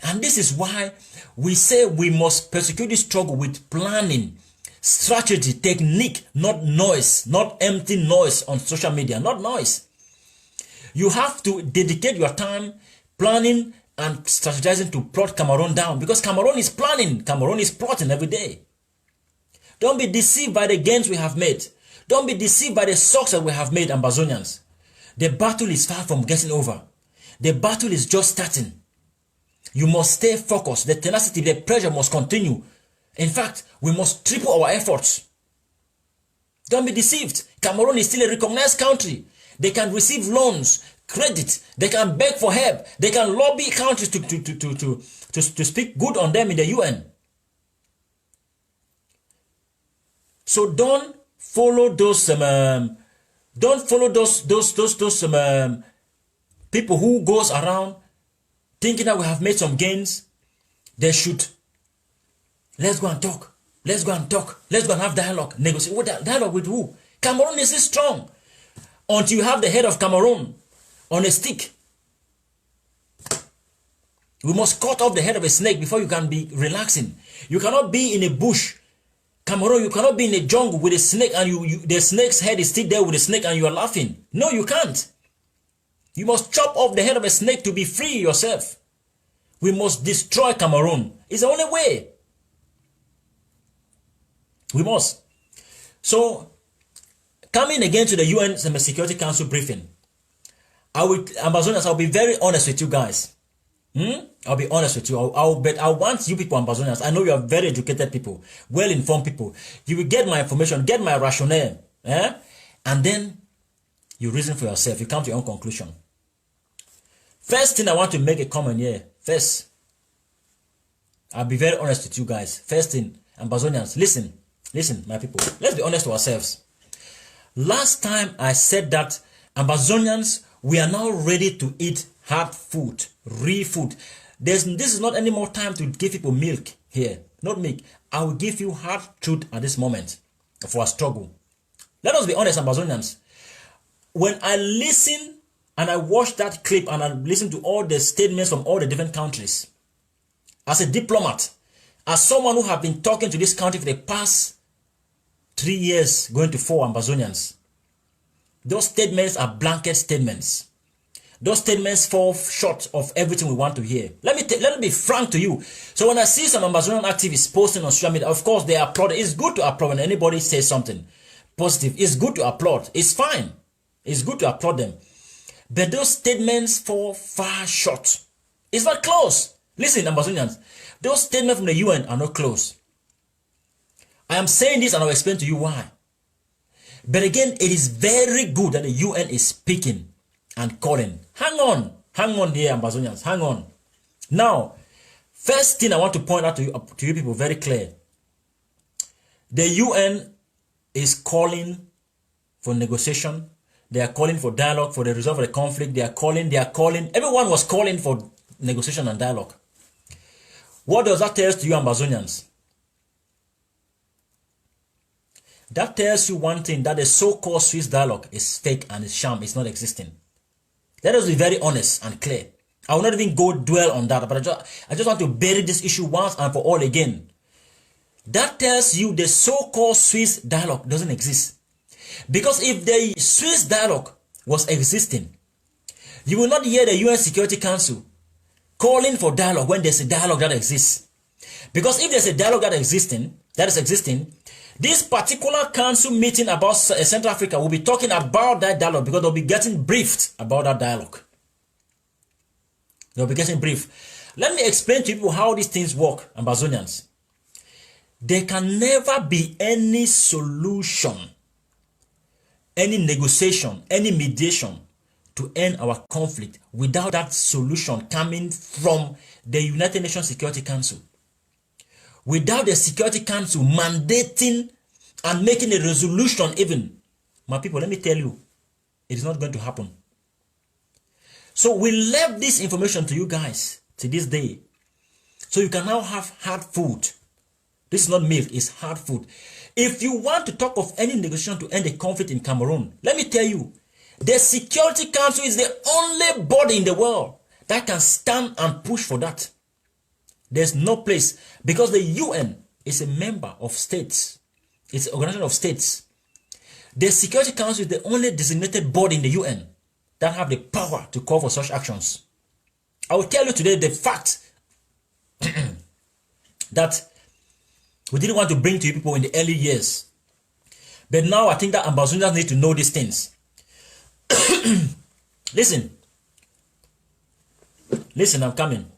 And this is why we say we must persecute this struggle with planning, strategy, technique, not noise, not empty noise on social media, not noise. You have to dedicate your time planning and strategizing to plot Cameroon down, because Cameroon is planning, Cameroon is plotting every day. Don't be deceived by the gains we have made. Don't be deceived by the success we have made, Ambazonians. The battle is far from getting over. The battle is just starting. You must stay focused. The tenacity, the pressure must continue. In fact, we must triple our efforts. Don't be deceived. Cameroon is still a recognized country. They can receive loans, credit. They can beg for help. They can lobby countries to speak good on them in the UN. So don't follow those people who goes around thinking that we have made some gains. They should. Let's go and talk. Let's go and talk. Let's go and have dialogue. Negotiate. What dialogue with who? Cameroon is strong. Until you have the head of Cameroon on a stick. We must cut off the head of a snake before you can be relaxing. You cannot be in a bush. Cameroon, you cannot be in a jungle with a snake and the snake's head is still there with the snake and you are laughing. No, you can't. You must chop off the head of a snake to be free yourself. We must destroy Cameroon. It's the only way. We must. So, coming again to the UN Security Council briefing, Ambazonians, I'll be very honest with you guys. I'll be honest with you. I want you people, Ambazonians. I know you are very educated people, well-informed people. You will get my information, get my rationale, and then You reason for yourself. You come to your own conclusion. First thing I want to make a comment here. First, I'll be very honest with you guys. First thing, Ambazonians, listen, my people. Let's be honest to ourselves. Last time I said that Ambazonians, we are now ready to eat hard food, real food. This is not any more time to give people milk here. Not milk. I will give you hard truth at this moment of our struggle. Let us be honest, Ambazonians. When I listen and I watch that clip and I listen to all the statements from all the different countries, as a diplomat, as someone who have been talking to this country for the past 3 years, going to 4 Ambazonians, those statements are blanket statements. Those statements fall short of everything we want to hear. Let me be frank to you. So when I see some Ambazonian activists posting on social media, of course they applaud. It's good to applaud when anybody says something positive. It's good to applaud. It's fine. It's good to applaud them. But those statements fall far short. It's not close. Listen, Ambazonians, those statements from the UN are not close. I am saying this and I'll explain to you why. But again, it is very good that the UN is speaking and calling. Hang on here, Ambazonians, hang on. Now, first thing I want to point out to you people very clear. The UN is calling for negotiation. They are calling for dialogue, for the resolve of the conflict. They are calling. Everyone was calling for negotiation and dialogue. What does that tell you, Ambazonians? That tells you one thing, that the so-called Swiss dialogue is fake and is sham, it's not existing. Let us be very honest and clear. I will not even go dwell on that, but I just want to bury this issue once and for all again. That tells you the so-called Swiss dialogue doesn't exist. Because if the Swiss dialogue was existing, you will not hear the UN Security Council calling for dialogue when there's a dialogue that exists. Because if there's a dialogue that is existing, this particular council meeting about Central Africa will be talking about that dialogue because they'll be getting briefed about that dialogue. They'll be getting briefed. Let me explain to you how these things work, Ambazonians. There can never be any solution, any negotiation, any mediation to end our conflict without that solution coming from the United Nations Security Council. Without the Security Council mandating and making a resolution even, my people, let me tell you, it is not going to happen. So we left this information to you guys to this day. So you can now have hard food. This is not milk, it's hard food. If you want to talk of any negotiation to end the conflict in Cameroon, let me tell you, the Security Council is the only body in the world that can stand and push for that. There's no place, because the UN is a member of states. It's an organization of states. The Security Council is the only designated body in the UN that have the power to call for such actions. I will tell you today the fact that we didn't want to bring to you people in the early years. But now I think that Ambazonians need to know these things. Listen, I'm coming.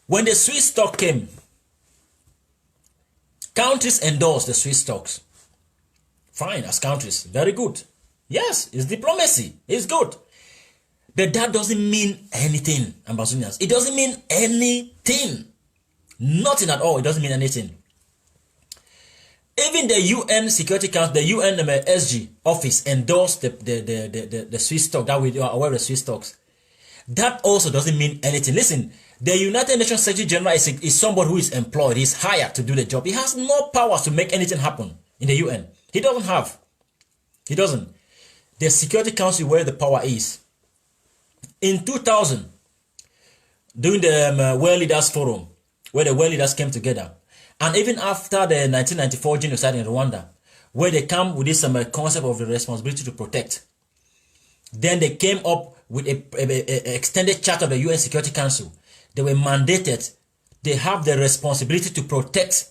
When the Swiss stock came, countries endorsed the Swiss stocks. Fine, as countries, very good. Yes, it's diplomacy, it's good. But that doesn't mean anything, Ambazonians. It doesn't mean anything. Nothing at all, it doesn't mean anything. Even the UN Security Council, the UNSC office endorsed the Swiss stock, that we are aware of the Swiss stocks. That also doesn't mean anything. Listen, the United Nations Secretary General is somebody who is employed. He's hired to do the job. He has no powers to make anything happen in the UN. He doesn't. The Security Council where the power is. In 2000, during the World Leaders Forum, where the world leaders came together, and even after the 1994 genocide in Rwanda, where they come with this concept of the responsibility to protect, then they came up with a extended charter of the UN Security Council. They were mandated. They have the responsibility to protect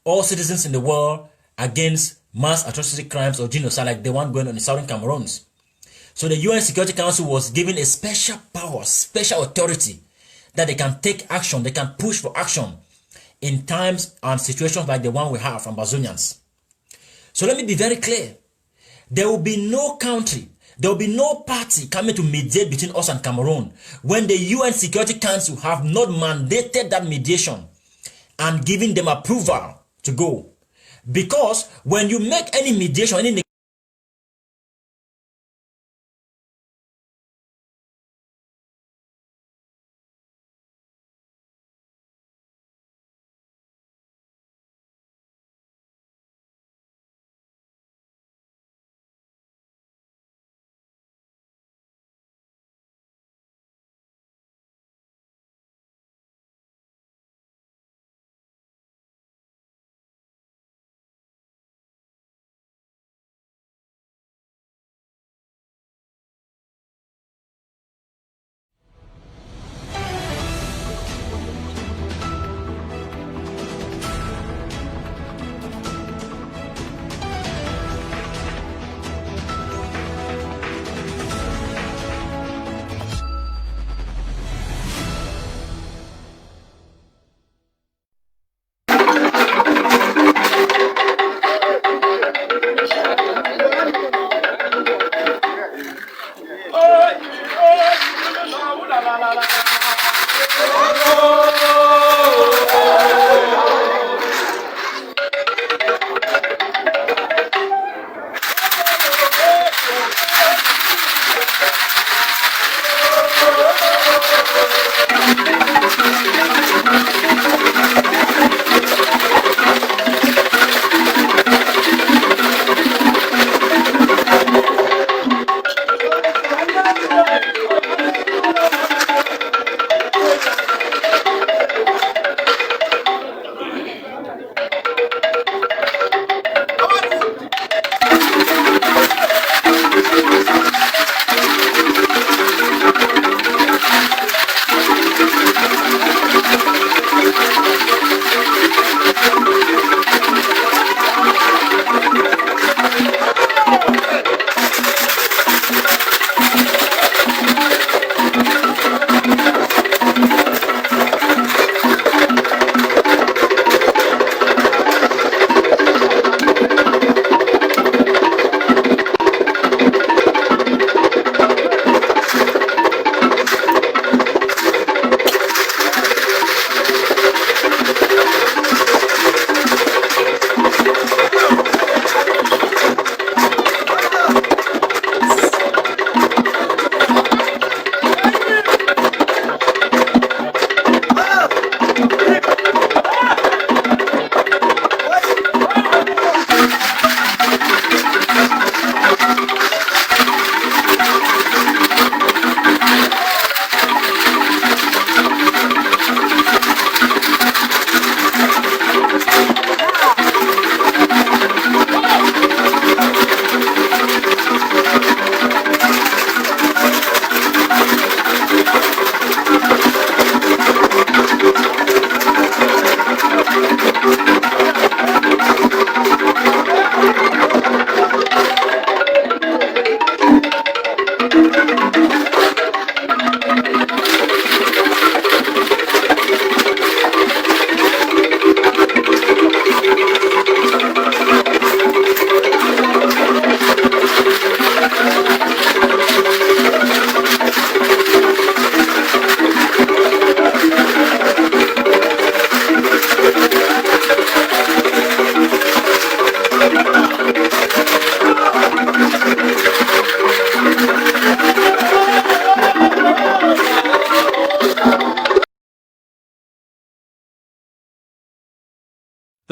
all citizens in the world against mass atrocity crimes or genocide like the one going on in southern Cameroons. So the UN Security Council was given a special power, special authority that they can take action, they can push for action in times and situations like the one we have, Ambazonians. So let me be very clear. There will be no country, there will be no party coming to mediate between us and Cameroon when the UN Security Council have not mandated that mediation and given them approval to go. Because when you make any mediation, any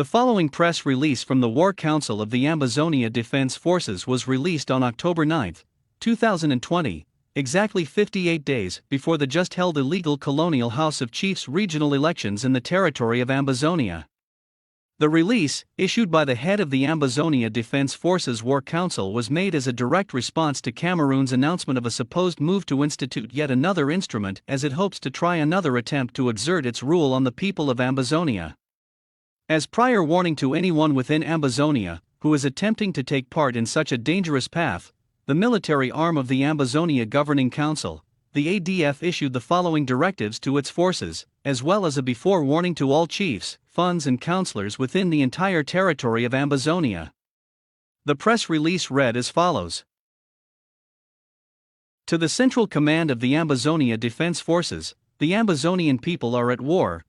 The following press release from the War Council of the Ambazonia Defense Forces was released on October 9, 2020, exactly 58 days before the just held illegal colonial House of Chiefs regional elections in the territory of Ambazonia. The release, issued by the head of the Ambazonia Defense Forces War Council, was made as a direct response to Cameroon's announcement of a supposed move to institute yet another instrument as it hopes to try another attempt to exert its rule on the people of Ambazonia. As prior warning to anyone within Ambazonia who is attempting to take part in such a dangerous path, the military arm of the Ambazonia Governing Council, the ADF, issued the following directives to its forces, as well as a before warning to all chiefs, funds and counselors within the entire territory of Ambazonia. The press release read as follows. To the Central Command of the Ambazonia Defense Forces, the Ambazonian people are at war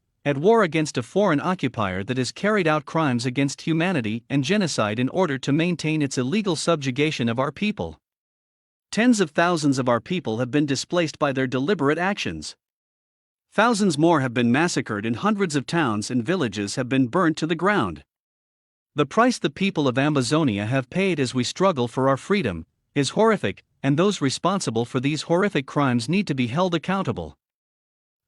against a foreign occupier that has carried out crimes against humanity and genocide in order to maintain its illegal subjugation of our people. Tens of thousands of our people have been displaced by their deliberate actions. Thousands more have been massacred and hundreds of towns and villages have been burnt to the ground. The price the people of Ambazonia have paid as we struggle for our freedom is horrific, and those responsible for these horrific crimes need to be held accountable.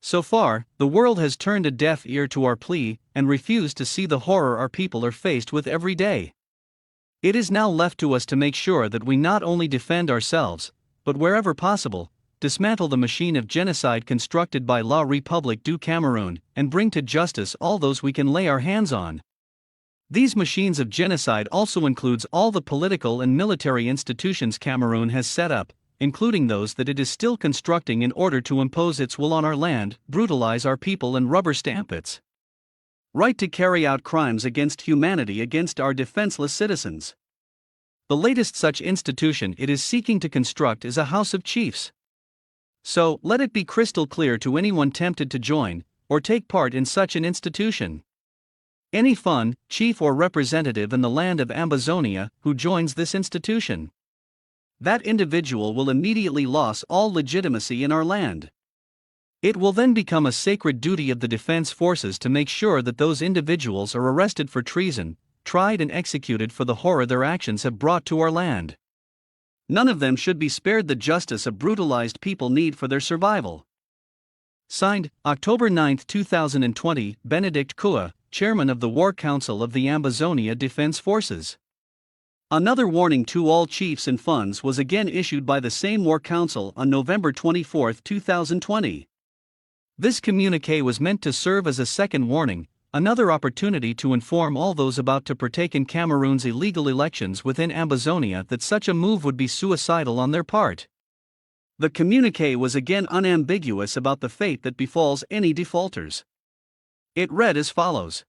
So far, the world has turned a deaf ear to our plea and refused to see the horror our people are faced with every day. It is now left to us to make sure that we not only defend ourselves, but wherever possible, dismantle the machine of genocide constructed by La République du Cameroun and bring to justice all those we can lay our hands on. These machines of genocide also includes all the political and military institutions Cameroon has set up, including those that it is still constructing in order to impose its will on our land, brutalize our people and rubber stamp its right to carry out crimes against humanity against our defenseless citizens. The latest such institution it is seeking to construct is a House of Chiefs. So, let it be crystal clear to anyone tempted to join or take part in such an institution. Any Fun, chief or representative in the land of Ambazonia who joins this institution, that individual will immediately lose all legitimacy in our land. It will then become a sacred duty of the defense forces to make sure that those individuals are arrested for treason, tried and executed for the horror their actions have brought to our land. None of them should be spared the justice a brutalized people need for their survival. Signed, October 9, 2020, Benedict Kua, Chairman of the War Council of the Ambazonia Defense Forces. Another warning to all chiefs and funds was again issued by the same War Council on November 24, 2020. This communiqué was meant to serve as a second warning, another opportunity to inform all those about to partake in Cameroon's illegal elections within Ambazonia that such a move would be suicidal on their part. The communiqué was again unambiguous about the fate that befalls any defaulters. It read as follows.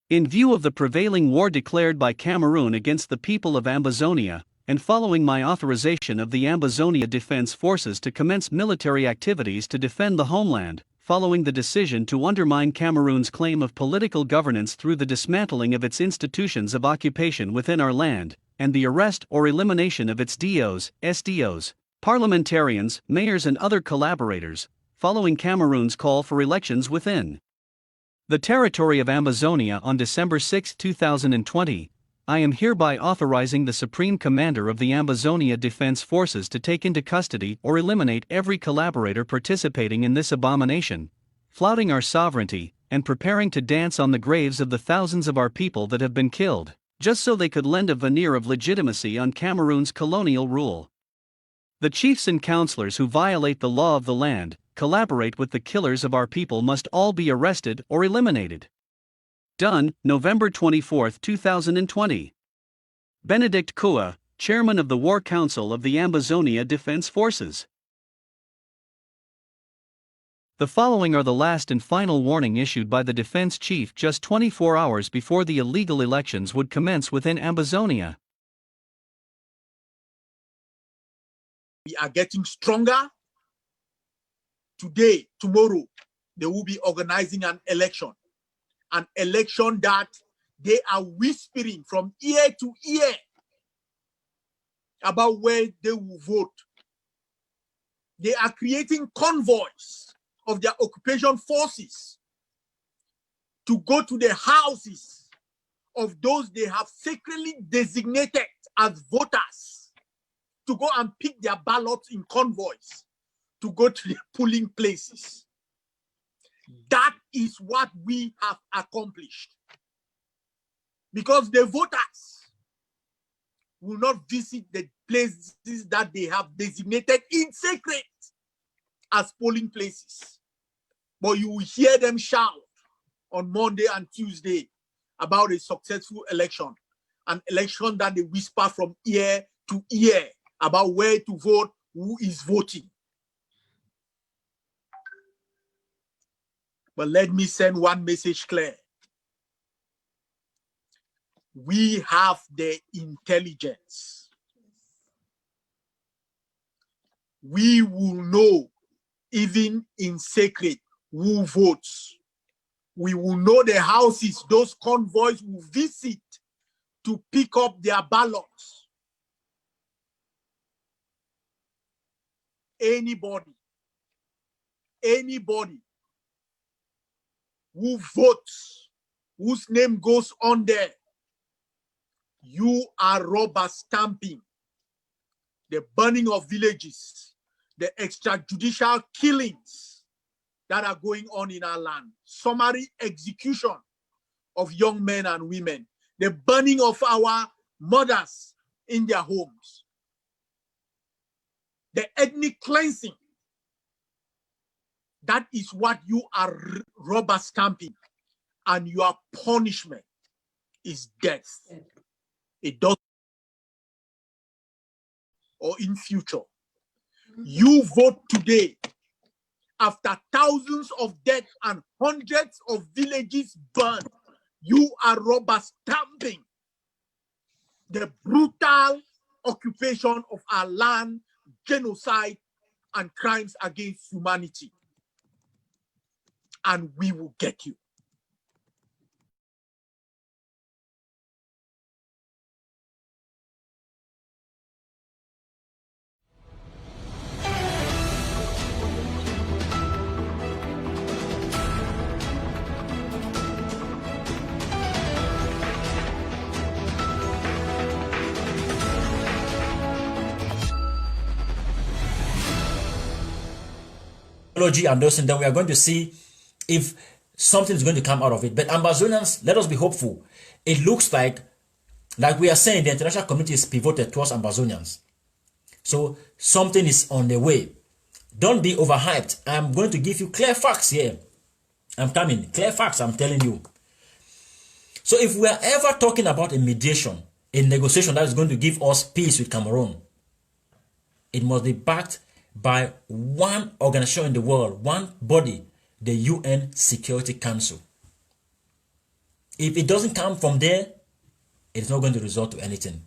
In view of the prevailing war declared by Cameroon against the people of Ambazonia, and following my authorization of the Ambazonia Defense Forces to commence military activities to defend the homeland, following the decision to undermine Cameroon's claim of political governance through the dismantling of its institutions of occupation within our land, and the arrest or elimination of its DOs, SDOs, parliamentarians, mayors and other collaborators, following Cameroon's call for elections within the territory of Ambazonia on December 6, 2020, I am hereby authorizing the Supreme Commander of the Ambazonia Defense Forces to take into custody or eliminate every collaborator participating in this abomination, flouting our sovereignty, and preparing to dance on the graves of the thousands of our people that have been killed, just so they could lend a veneer of legitimacy on Cameroon's colonial rule. The chiefs and councillors who violate the law of the land, collaborate with the killers of our people must all be arrested or eliminated. Done, November 24, 2020. Benedict Kua, Chairman of the War Council of the Ambazonia Defense Forces. The following are the last and final warning issued by the defense chief just 24 hours before the illegal elections would commence within Ambazonia. We are getting stronger. Today, tomorrow, they will be organizing an election that they are whispering from ear to ear about where they will vote. They are creating convoys of their occupation forces to go to the houses of those they have secretly designated as voters to go and pick their ballots in convoys to go to the polling places. That is what we have accomplished. Because the voters will not visit the places that they have designated in secret as polling places. But you will hear them shout on Monday and Tuesday about a successful election, an election that they whisper from ear to ear about where to vote, who is voting. But let me send one message clear We have the intelligence. We will know, even in secret, who votes. We will know the houses those convoys will visit to pick up their ballots. Anybody who votes, whose name goes on there, you are rubber stamping the burning of villages, the extrajudicial killings that are going on in our land, summary execution of young men and women, the burning of our mothers in their homes, the ethnic cleansing. That is what you are rubber stamping, and your punishment is death. It does, or in future. You vote today after thousands of deaths and hundreds of villages burned. You are rubber stamping the brutal occupation of our land, genocide, and crimes against humanity. And we will get you. And those, and then we are going to see if something is going to come out of it. But Ambazonians, let us be hopeful. It looks like we are saying, the international community is pivoted towards Ambazonians. So something is on the way. Don't be overhyped. I'm going to give you clear facts here. I'm coming. Clear facts, I'm telling you. So if we are ever talking about a mediation, a negotiation that is going to give us peace with Cameroon, it must be backed by one organization in the world, one body, the UN Security Council. If it doesn't come from there, it's not going to result to anything.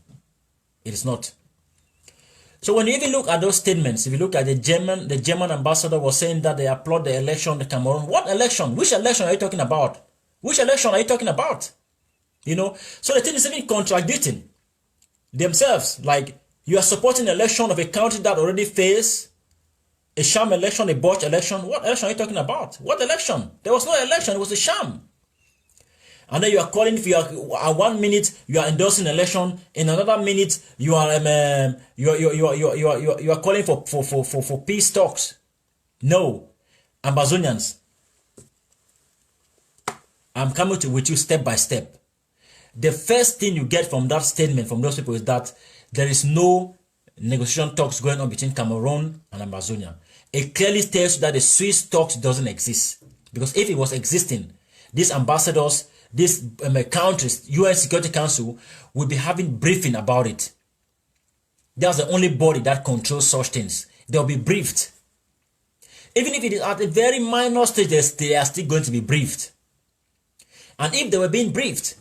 It is not. So when you even look at those statements, if you look at the German ambassador was saying that they applaud the election in Cameroon. What election? Which election are you talking about? Which election are you talking about? You know, so the thing is even contradicting themselves. Like, you are supporting an election of a country that already faced a sham election, a botched election. What election are you talking about? What election? There was no election. It was a sham. And then you are calling, if you are at 1 minute you are endorsing election, in another minute you are calling for peace talks. No, Ambazonians, I'm coming with you step by step. The first thing you get from that statement from those people is that there is no negotiation talks going on between Cameroon and Ambazonia. It clearly tells you that the Swiss talks doesn't exist. Because if it was existing, these ambassadors, these countries, UN Security Council, will be having briefing about it. That's the only body that controls such things. They'll be briefed. Even if it is at a very minor stage, they are still going to be briefed. And if they were being briefed,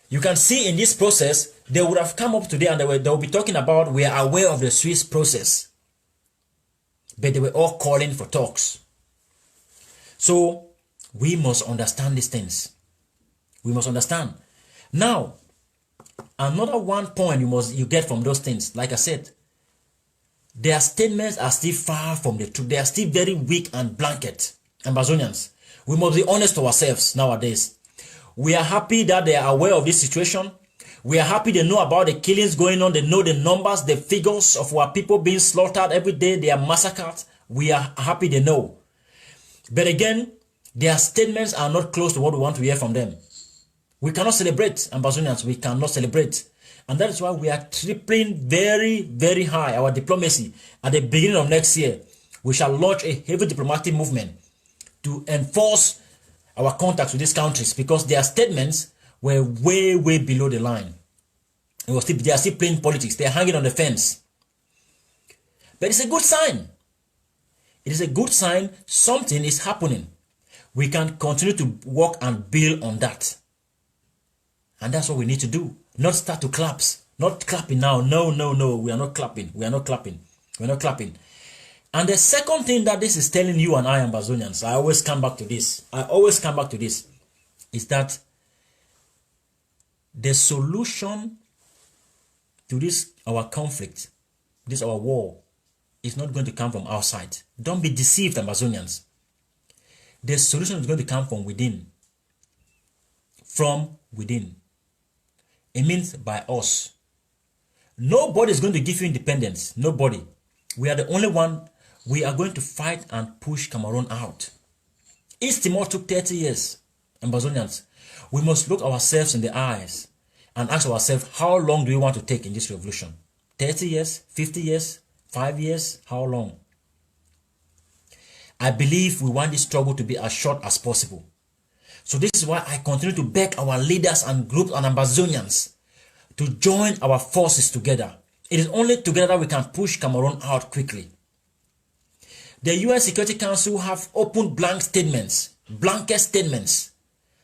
you can see in this process, they would have come up today and they will be talking about, we are aware of the Swiss process. But they were all calling for talks. So we must understand these things. We must understand. Now, another one point you get from those things, like I said, their statements are still far from the truth. They are still very weak and blanket. Ambazonians, we must be honest to ourselves nowadays. We are happy that they are aware of this situation. We are happy they know about the killings going on. They know the numbers, the figures of our people being slaughtered every day. They are massacred. We are happy they know. But again, their statements are not close to what we want to hear from them. We cannot celebrate, Ambazonians. We cannot celebrate. And that is why we are tripling very, very high our diplomacy. At the beginning of next year, we shall launch a heavy diplomatic movement to enforce our contacts with these countries, because their statements were way, way below the line. They are still playing politics. They are hanging on the fence. But it's a good sign. It is a good sign something is happening. We can continue to work and build on that. And that's what we need to do. Not start to claps. Not clapping now. No, no, no. We are not clapping. We are not clapping. We are not clapping. And the second thing that this is telling you and I, Ambazonians, I always come back to this. I always come back to this. Is that the solution to this, our conflict, this, our war, is not going to come from outside. Don't be deceived, Ambazonians. The solution is going to come from within. From within. It means by us. Nobody is going to give you independence. Nobody. We are the only one. We are going to fight and push Cameroon out. East Timor took 30 years. Ambazonians, we must look ourselves in the eyes and ask ourselves, how long do we want to take in this revolution? 30 years? 50 years? 5 years? How long? I believe we want this struggle to be as short as possible. So this is why I continue to beg our leaders and groups and Ambazonians to join our forces together. It is only together that we can push Cameroon out quickly. The UN Security Council have opened blanket statements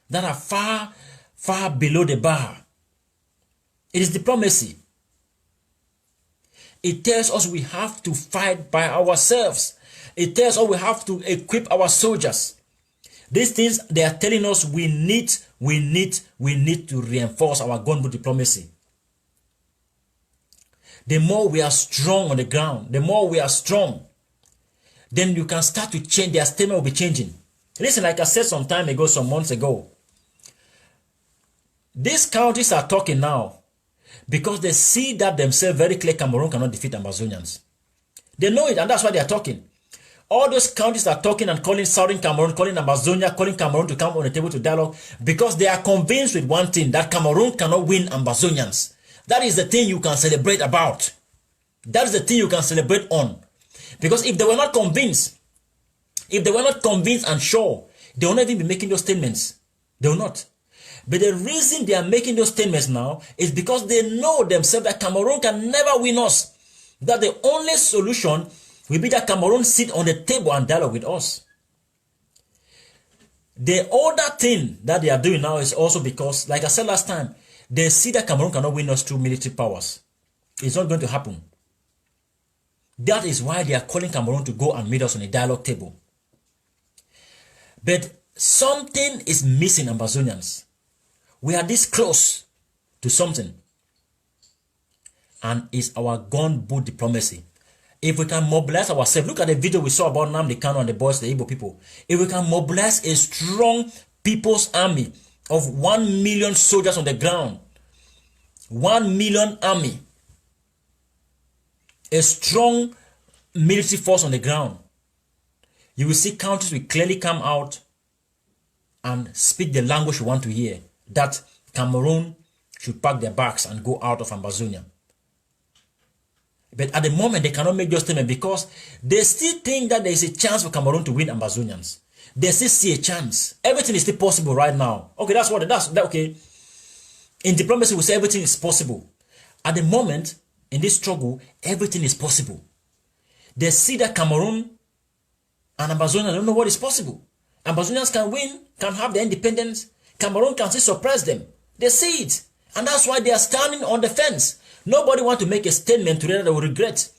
that are far, far below the bar. It is diplomacy. It tells us we have to fight by ourselves. It tells us we have to equip our soldiers. These things, they are telling us we need to reinforce our gunboat diplomacy. The more we are strong on the ground, the more we are strong, then you can start to change. Their statement will be changing. Listen, like I said some time ago, some months ago, these countries are talking now because they see that themselves very clear. Cameroon cannot defeat Ambazonians. They know it, and that's why they are talking. All those countries are talking and calling Southern Cameroon, calling Ambazonia, calling Cameroon to come on the table to dialogue because they are convinced with one thing, that Cameroon cannot win Ambazonians. That is the thing you can celebrate about. That is the thing you can celebrate on. Because if they were not convinced, and sure, they will not even be making those statements. They will not. But the reason they are making those statements now is because they know themselves that Cameroon can never win us. That the only solution will be that Cameroon sit on the table and dialogue with us. The other thing that they are doing now is also because, like I said last time, they see that Cameroon cannot win us through military powers. It's not going to happen. That is why they are calling Cameroon to go and meet us on a dialogue table. But something is missing, Ambazonians. We are this close to something. And it's our gunboat diplomacy. If we can mobilize ourselves, look at the video we saw about Nnamdi Kanu and the boys, the Igbo people. If we can mobilize a strong people's army of 1 million soldiers on the ground, 1 million army, a strong military force on the ground, you will see countries will clearly come out and speak the language we want to hear, that Cameroon should pack their bags and go out of Ambazonia. But at the moment, they cannot make those statements because they still think that there is a chance for Cameroon to win Ambazonians. They still see a chance. Everything is still possible right now. Okay, okay. In diplomacy, we say everything is possible. At the moment, in this struggle, everything is possible. They see that Cameroon and Ambazonia don't know what is possible. Ambazonians can win, can have their independence. Cameroon can still suppress them. They see it. And that's why they are standing on the fence. Nobody wants to make a statement today that they will regret.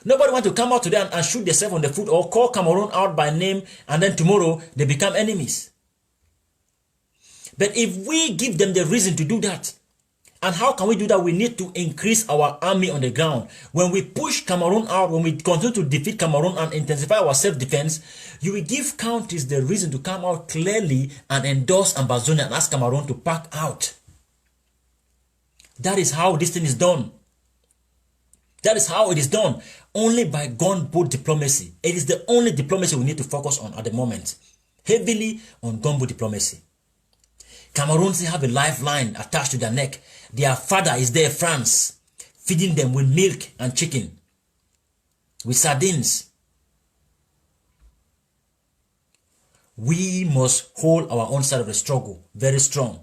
Nobody wants to come out today and shoot themselves on the foot or call Cameroon out by name and then tomorrow they become enemies. But if we give them the reason to do that, and how can we do that? We need to increase our army on the ground. When we push Cameroon out, when we continue to defeat Cameroon and intensify our self-defense, you will give countries the reason to come out clearly and endorse Ambazonia and ask Cameroon to pack out. That is how this thing is done. That is how it is done. Only by gunboat diplomacy. It is the only diplomacy we need to focus on at the moment. Heavily on gunboat diplomacy. Cameroons have a lifeline attached to their neck. Their father is there, France, feeding them with milk and chicken, with sardines. We must hold our own side of the struggle very strong.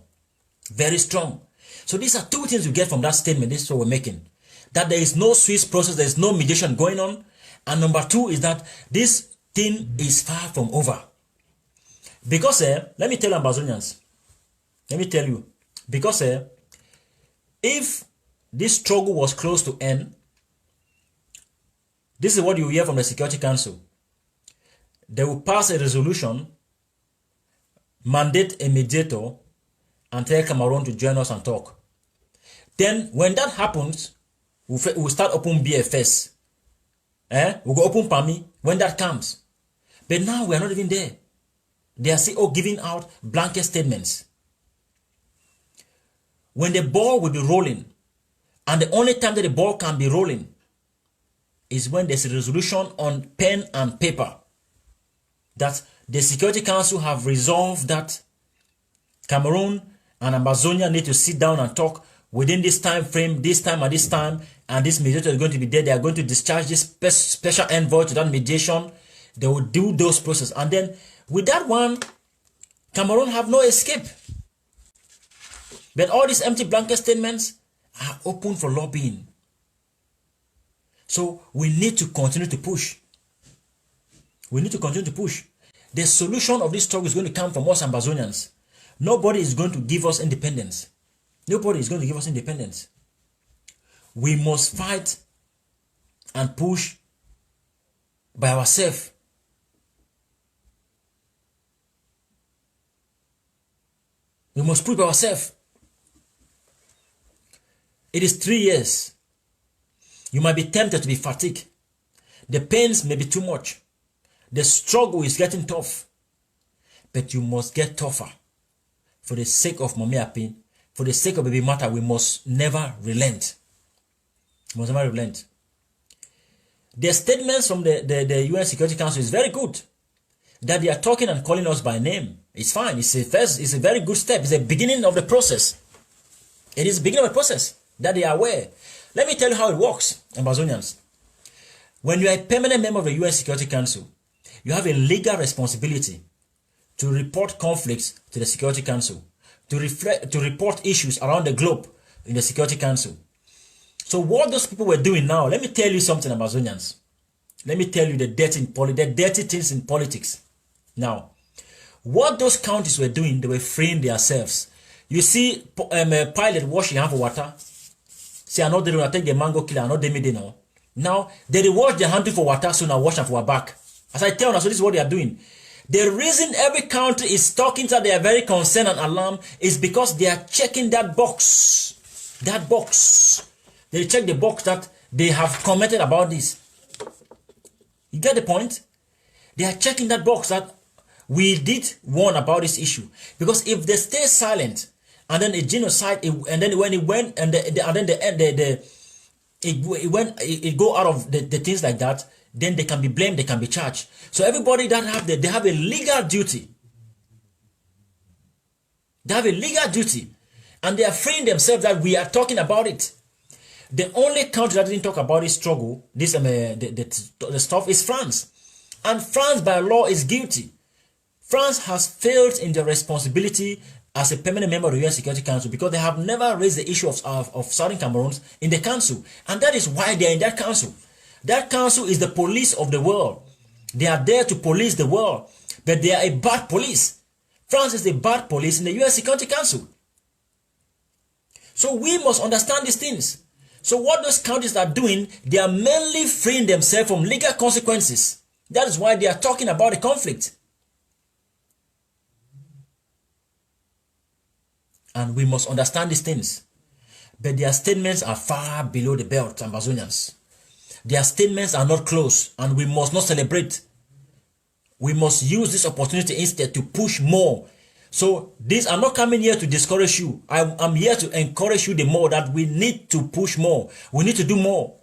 Very strong. So these are two things you get from that statement. This is what we're making. That there is no Swiss process, there is no mediation going on. And number two is that this thing is far from over. Because, let me tell Ambazonians, let me tell you, Because if this struggle was close to end, this is what you hear from the Security Council. They will pass a resolution, mandate a mediator, and tell Cameroon to join us and talk. Then when that happens, we'll start open BFS. We'll go open PAMI when that comes. But now we are not even there. They are still giving out blanket statements. When the ball will be rolling, and the only time that the ball can be rolling is when there's a resolution on pen and paper that the Security Council have resolved that Cameroon and Ambazonia need to sit down and talk within this time frame, this time and this time, and this mediator is going to be there. They are going to discharge this special envoy to that mediation. They will do those processes. And then with that one, Cameroon have no escape. But all these empty blanket statements are open for lobbying. So we need to continue to push. We need to continue to push. The solution of this struggle is going to come from us Ambazonians. Nobody is going to give us independence. Nobody is going to give us independence. We must fight and push by ourselves. We must push by ourselves. It is 3 years. You might be tempted to be fatigued. The pains may be too much. The struggle is getting tough. But you must get tougher. For the sake of Mami Api, for the sake of Baby Mata, we must never relent. We must never relent. The statements from the UN Security Council is very good. That they are talking and calling us by name. It's fine. It's a very good step. It's the beginning of the process. It is the beginning of the process that they are aware. Let me tell you how it works, Ambazonians. When you are a permanent member of the UN Security Council, you have a legal responsibility to report conflicts to the Security Council, to report issues around the globe in the Security Council. So what those people were doing now, let me tell you something, Ambazonians. Let me tell you the dirty things in politics. Now, what those countries were doing, they were freeing themselves. You see, a pilot wash your hand for water. See, I know they don't take the mango killer, I know they made it now. Now, they wash their hand for water, so now wash them for our back. As I tell you, so this is what they are doing. The reason every country is talking that they are very concerned and alarmed is because they are checking that box. That box. They check the box that they have commented about this. You get the point? They are checking that box that we did warn about this issue. Because if they stay silent, and then a genocide, and then when it went, and then it go out of the things like that, then they can be blamed, they can be charged. So everybody that they have a legal duty. They have a legal duty, and they are freeing themselves that we are talking about it. The only country that didn't talk about this struggle, the stuff, is France, and France by law is guilty. France has failed in their responsibility as a permanent member of the UN Security Council because they have never raised the issue of Southern Cameroon in the council, and that is why they are in that council. That council is the police of the world. They are there to police the world, but they are a bad police. France is a bad police in the UN Security Council. So we must understand these things. So what those countries are doing, they are mainly freeing themselves from legal consequences. That is why they are talking about the conflict. And we must understand these things. But their statements are far below the belt, Ambazonians. Their statements are not close, and we must not celebrate. We must use this opportunity instead to push more. So I'm not coming here to discourage you. I'm here to encourage you the more that we need to push more. We need to do more.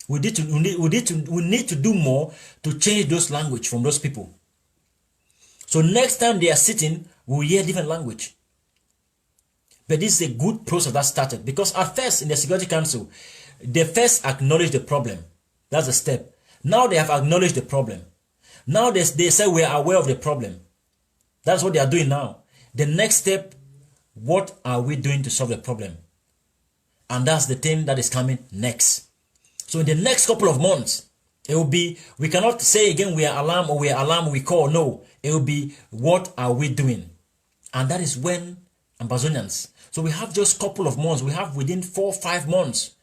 We need to do more to change those language from those people. So next time they are sitting, we will hear different language. But this is a good process that started, because at first in the Security Council, they first acknowledged the problem. That's a step. Now they have acknowledged the problem. Now they say we are aware of the problem. That's what they are doing now. The next step, what are we doing to solve the problem? And that's the thing that is coming next. So in the next couple of months, it will be, we cannot say again we are alarmed or we are alarmed, we call. No, it will be, what are we doing? And that is when, Ambazonians, So we have just a couple of months. We have within 4 or 5 months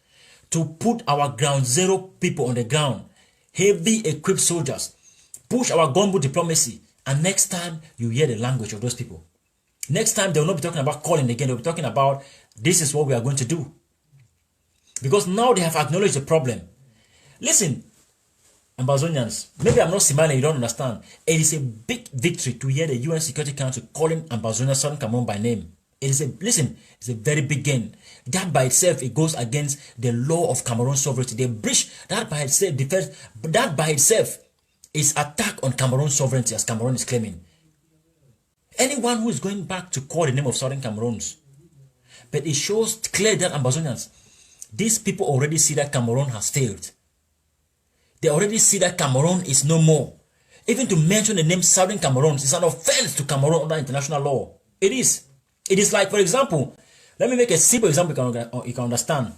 to put our ground zero people on the ground, heavy equipped soldiers, push our gunboat diplomacy, and next time you hear the language of those people. Next time they will not be talking about calling again, they'll be talking about this is what we are going to do. Because now they have acknowledged the problem. Listen, Ambazonians, maybe I'm not smiling, you don't understand. It is a big victory to hear the UN Security Council calling Ambazonia, Southern Cameroon by name. It is it's a very big gain. That by itself, it goes against the law of Cameroon sovereignty. They breach that by itself, that by itself is attack on Cameroon sovereignty, as Cameroon is claiming. Anyone who is going back to call the name of Southern Cameroons, but it shows clearly that Ambazonians, these people already see that Cameroon has failed. They already see that Cameroon is no more. Even to mention the name Southern Cameroons is an offense to Cameroon under international law. It is. It is like, for example, let me make a simple example you can understand.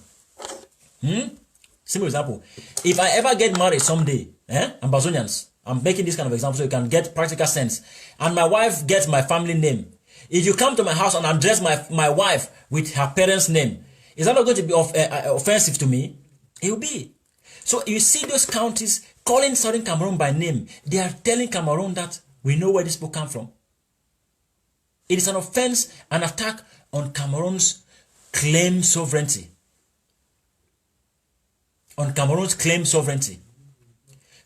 Simple example. If I ever get married someday, Ambazonians, I'm making this kind of example so you can get practical sense, and my wife gets my family name. If you come to my house and address my wife with her parents' name, is that not going to be offensive to me? It will be. So you see those counties calling Southern Cameroon by name. They are telling Cameroon that we know where these people come from. It is an offense, an attack on Cameroon's claim sovereignty. On Cameroon's claim sovereignty.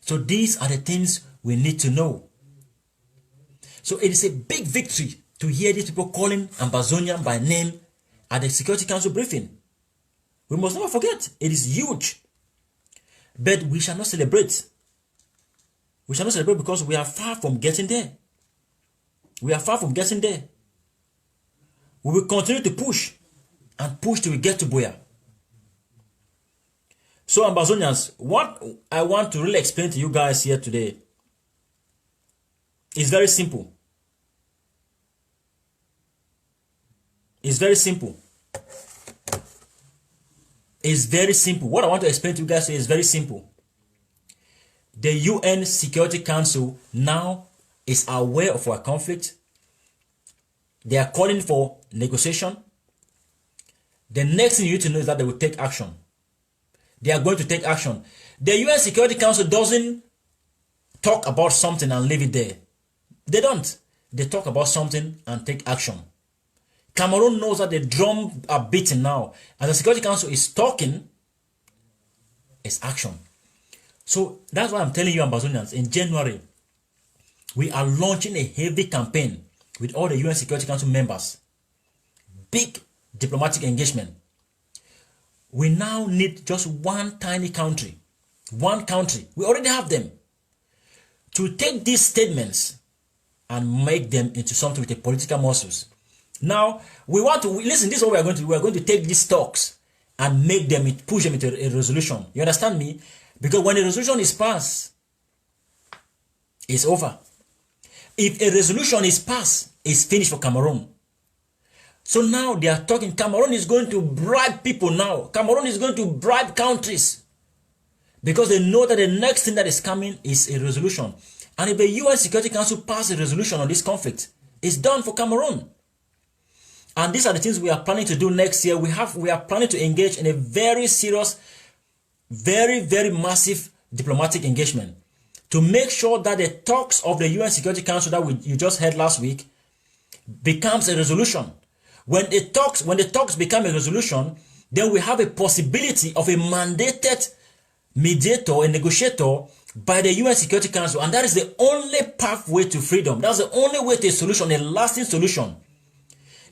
So these are the things we need to know. So it is a big victory to hear these people calling Ambazonian by name at the Security Council briefing. We must never forget, it is huge. But we shall not celebrate. We shall not celebrate because we are far from getting there. We are far from getting there. We will continue to push and push till we get to Buea. So Ambazonians, what I want to really explain to you guys here today is very simple. It's very simple. It's very simple. What I want to explain to you guys is very simple. The UN Security Council now is aware of our conflict. They are calling for negotiation. The next thing you need to know is that they will take action. They are going to take action. The UN Security Council doesn't talk about something and leave it there. They don't. They talk about something and take action. Cameroon knows that the drum are beating now. As the Security Council is talking, it's action. So that's why I'm telling you, Ambazonians, in January, we are launching a heavy campaign with all the UN Security Council members. Big diplomatic engagement. We now need just one tiny country. One country. We already have them. To take these statements and make them into something with a political muscles. Now, we want to, listen, this is what we are going to do. We are going to take these talks and make them, push them into a resolution. You understand me? Because when a resolution is passed, it's over. If a resolution is passed, it's finished for Cameroon. So now they are talking, Cameroon is going to bribe people now. Cameroon is going to bribe countries. Because they know that the next thing that is coming is a resolution. And if the UN Security Council passes a resolution on this conflict, it's done for Cameroon. And these are the things we are planning to do next year. We are planning to engage in a very serious, very, very massive diplomatic engagement to make sure that the talks of the UN Security Council that you just heard last week becomes a resolution. When the talks become a resolution, then we have a possibility of a mandated mediator, a negotiator by the UN Security Council, and that is the only pathway to freedom. That's the only way to a solution, a lasting solution.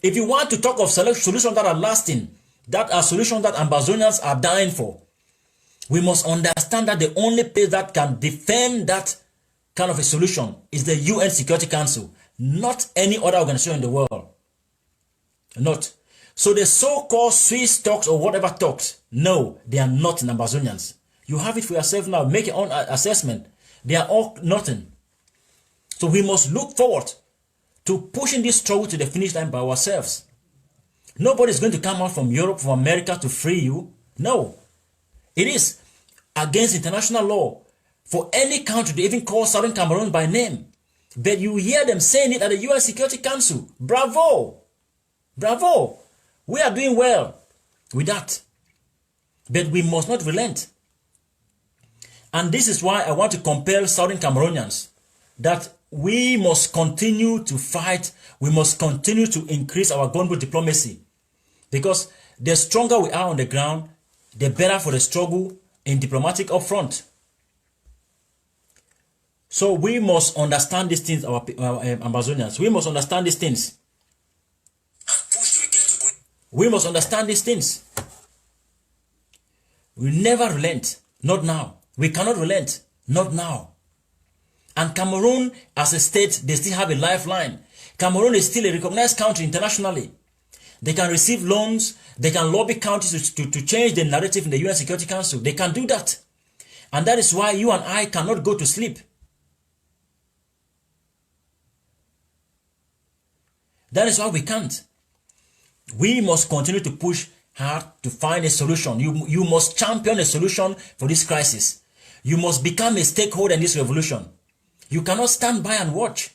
If you want to talk of solutions that are lasting, that are solutions that Ambazonians are dying for, we must understand that the only place that can defend that kind of a solution is the UN Security Council, not any other organization in the world. Not. So the so-called Swiss talks or whatever talks, no, they are not Ambazonians. You have it for yourself now. Make your own assessment. They are all nothing. So we must look forward to pushing this struggle to the finish line by ourselves. Nobody is going to come out from Europe, from America to free you. No. It is against international law for any country to even call Southern Cameroon by name. But you hear them saying it at the UN Security Council. Bravo! Bravo! We are doing well with that. But we must not relent. And this is why I want to compel Southern Cameroonians that we must continue to fight. We must continue to increase our gunboat diplomacy. Because the stronger we are on the ground, the better for the struggle in diplomatic upfront. So we must understand these things, our Ambazonians. We must understand these things. We must understand these things. We never relent. Not now. We cannot relent. Not now. And Cameroon, as a state, they still have a lifeline. Cameroon is still a recognized country internationally. They can receive loans. They can lobby countries to change the narrative in the UN Security Council. They can do that. And that is why you and I cannot go to sleep. That is why we can't. We must continue to push hard to find a solution. You must champion a solution for this crisis. You must become a stakeholder in this revolution. You cannot stand by and watch.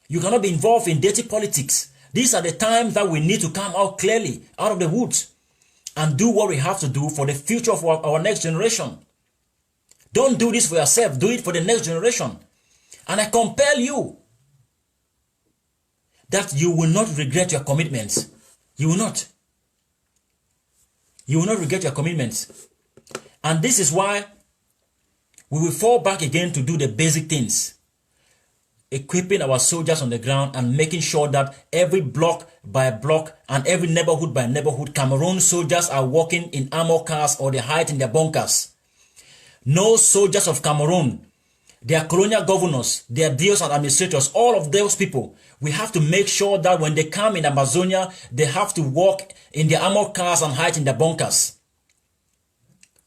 You cannot be involved in dirty politics. These are the times that we need to come out clearly, out of the woods, and do what we have to do for the future of our next generation. Don't do this for yourself. Do it for the next generation. And I compel you that you will not regret your commitments. You will not. You will not regret your commitments. And this is why we will fall back again to do the basic things. Equipping our soldiers on the ground and making sure that every block by block and every neighborhood by neighborhood, Cameroon soldiers are walking in armor cars or they hide in their bunkers. No soldiers of Cameroon, their colonial governors, their deals and administrators, all of those people, we have to make sure that when they come in Amazonia, they have to walk in their armored cars and hide in their bunkers.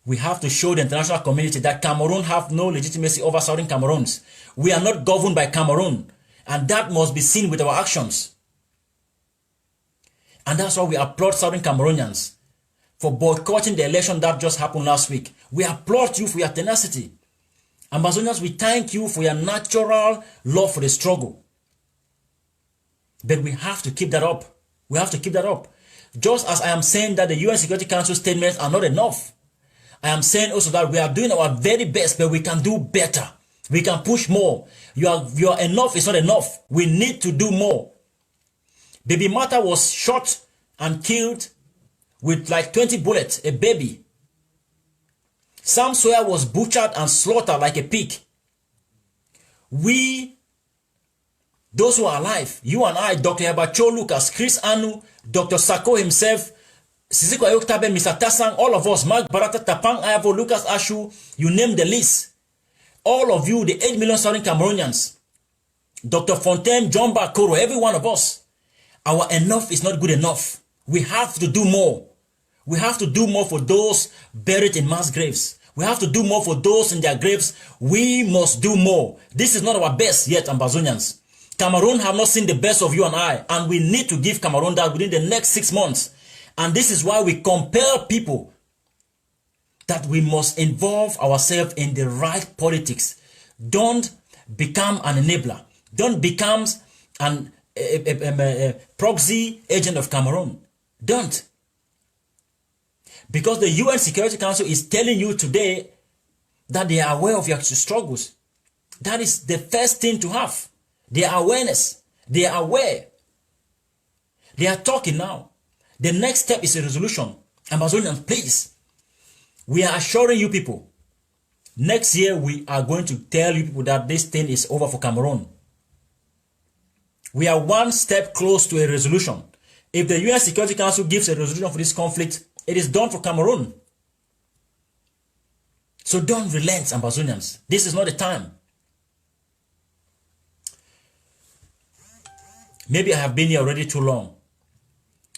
We have to show the international community that Cameroon have no legitimacy over Southern Cameroons. We are not governed by Cameroon, and that must be seen with our actions. And that's why we applaud Southern Cameroonians for boycotting the election that just happened last week. We applaud you for your tenacity. Ambazonians, we thank you for your natural love for the struggle. But we have to keep that up. We have to keep that up. Just as I am saying that the UN Security Council statements are not enough, I am saying also that we are doing our very best, but we can do better. We can push more. Your enough is not enough. We need to do more. Baby Martha was shot and killed with like 20 bullets, a baby. Sam Sawyer was butchered and slaughtered like a pig. We, those who are alive, you and I, Dr. Hebacho Lucas, Chris Anu, Dr. Sako himself, Sisiko Ayoktabe, Mr. Tassang, all of us, Mark Barata, Tapang Ayavo, Lucas Ashu, you name the list. All of you, the 8 million Southern Cameroonians, Dr. Fontaine, John Bakoro, every one of us, our enough is not good enough. We have to do more. We have to do more for those buried in mass graves. We have to do more for those in their graves. We must do more. This is not our best yet, Ambazonians. Cameroon have not seen the best of you and I, and we need to give Cameroon that within the next 6 months. And this is why we compel people that we must involve ourselves in the right politics. Don't become an enabler. Don't become a proxy agent of Cameroon. Don't. Because the UN Security Council is telling you today that they are aware of your struggles. That is the first thing to have. Their awareness. They are aware. They are talking now. The next step is a resolution. Ambazonians, please. We are assuring you people. Next year, we are going to tell you people that this thing is over for Cameroon. We are one step close to a resolution. If the UN Security Council gives a resolution for this conflict, it is done for Cameroon. So don't relent, Ambazonians. This is not the time. Maybe I have been here already too long.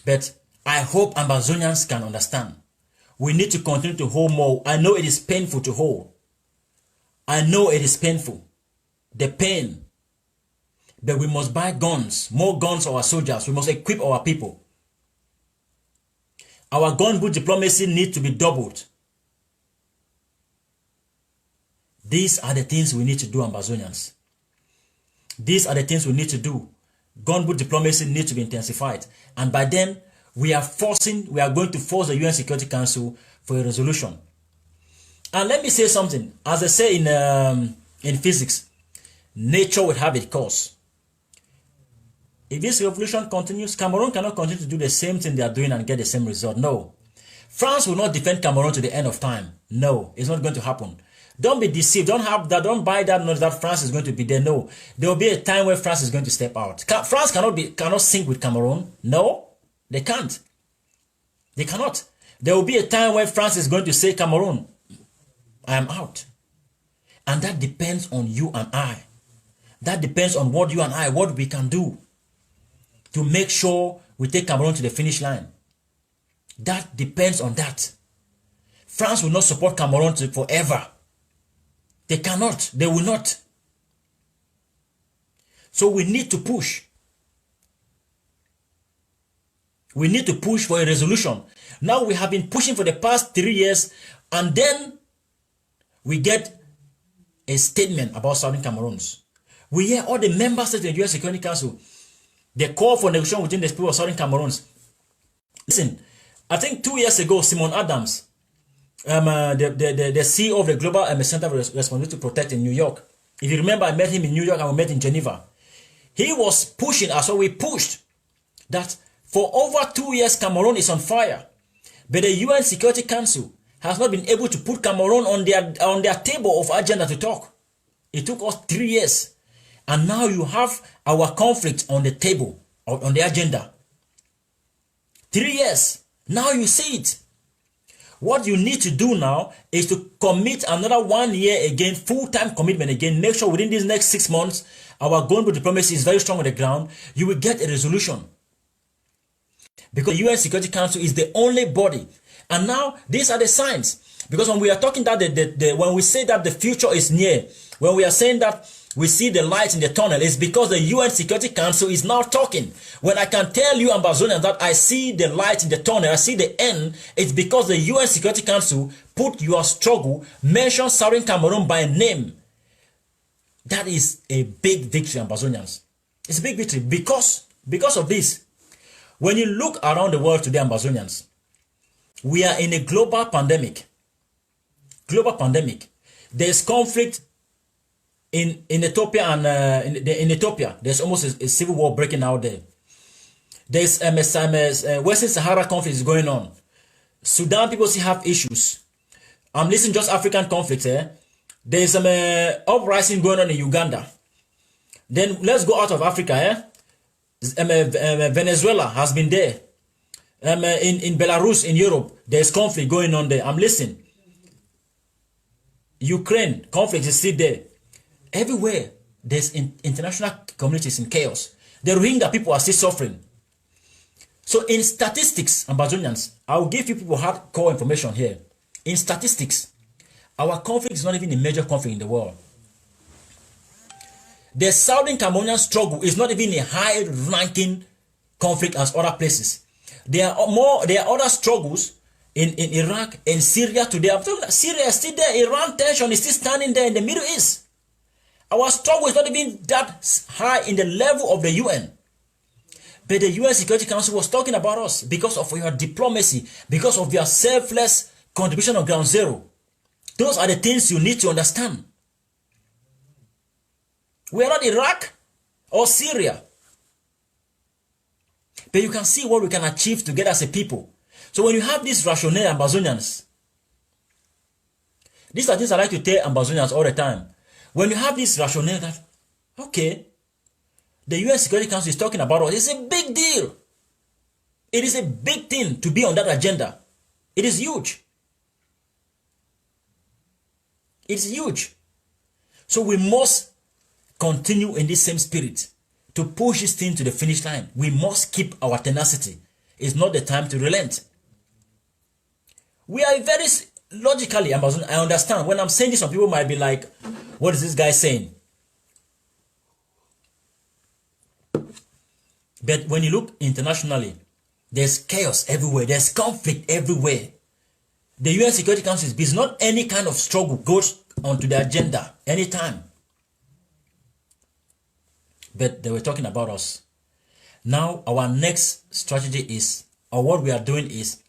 But I hope Ambazonians can understand. We need to continue to hold more. I know it is painful to hold. I know it is painful. The pain. But we must buy guns. More guns for our soldiers. We must equip our people. Our gunboat diplomacy needs to be doubled. These are the things we need to do, Ambazonians. These are the things we need to do. Gunboat diplomacy needs to be intensified. And by then, we are going to force the UN Security Council for a resolution. And let me say something. As they say in physics, nature will have its course. If this revolution continues, Cameroon cannot continue to do the same thing they are doing and get the same result. No. France will not defend Cameroon to the end of time. No, it's not going to happen. Don't be deceived. Don't buy that notion that France is going to be there. No. There will be a time where France is going to step out. France cannot sync with Cameroon. No, they can't. They cannot. There will be a time where France is going to say, Cameroon, I am out. And that depends on you and I. That depends on what you and I, what we can do to make sure we take Cameroon to the finish line. That depends on that. France will not support Cameroon forever. They cannot. They will not. So we need to push. We need to push for a resolution. Now we have been pushing for the past 3 years, and then we get a statement about Southern Cameroons. We hear all the member states of the UN Security Council. They call for negotiation within the people of Southern Cameroons. Listen, I think 2 years ago, Simon Adams, the CEO of the Global Center for Responsibility to Protect in New York. If you remember, I met him in New York and we met in Geneva. He was pushing, as well we pushed, that for over 2 years, Cameroon is on fire. But the UN Security Council has not been able to put Cameroon on their table of agenda to talk. It took us 3 years. And now you have our conflict on the table, on the agenda. 3 years. Now you see it. What you need to do now is to commit another 1 year again, full-time commitment again. Make sure within these next 6 months, our global diplomacy is very strong on the ground. You will get a resolution. Because the UN Security Council is the only body. And now, these are the signs. Because when we are talking that, when we say that the future is near, when we are saying that we see the light in the tunnel, it's because the UN Security Council is now talking. When I can tell you, Ambazonia, that I see the light in the tunnel, I see the end, it's because the UN Security Council put your struggle, mention Southern Cameroon by name. That is a big victory, Ambazonians. It's a big victory because of this. When you look around the world today, Ambazonians, we are in a global pandemic. Global pandemic. There's conflict in Ethiopia, and in Ethiopia, there's almost a civil war breaking out there. There's Western Sahara conflict is going on. Sudan people still have issues. I'm listening just African conflict here. There's some uprising going on in Uganda. Then let's go out of Africa. Venezuela has been there. In Belarus, in Europe, there's conflict going on there. I'm listening. Ukraine conflict is still there. Everywhere there's international communities in chaos. The Rohingya people are still suffering. So in statistics, Ambazonians, I will give you people hardcore information here. In statistics, our conflict is not even a major conflict in the world. The Southern Cameroonian struggle is not even a high-ranking conflict as other places. There are other struggles in Iraq, in Syria today. I'm talking about Syria is still there. Iran tension is still standing there in the Middle East. Our struggle is not even that high in the level of the UN. But the UN Security Council was talking about us because of your diplomacy, because of your selfless contribution on ground zero. Those are the things you need to understand. We are not Iraq or Syria. But you can see what we can achieve together as a people. So when you have this rationale, Ambazonians, these are things I like to tell Ambazonians all the time. When you have this rationale that, okay, the UN Security Council is talking about us, it's a big deal. It is a big thing to be on that agenda. It is huge. It's huge. So we must continue in this same spirit to push this thing to the finish line. We must keep our tenacity. It's not the time to relent. We are very logically, Amazon, I understand. When I'm saying this, some people might be like, what is this guy saying? But when you look internationally, there's chaos everywhere. There's conflict everywhere. The UN Security Council is busy. Not any kind of struggle goes onto the agenda anytime. But they were talking about us. Now, our next strategy is or what we are doing is,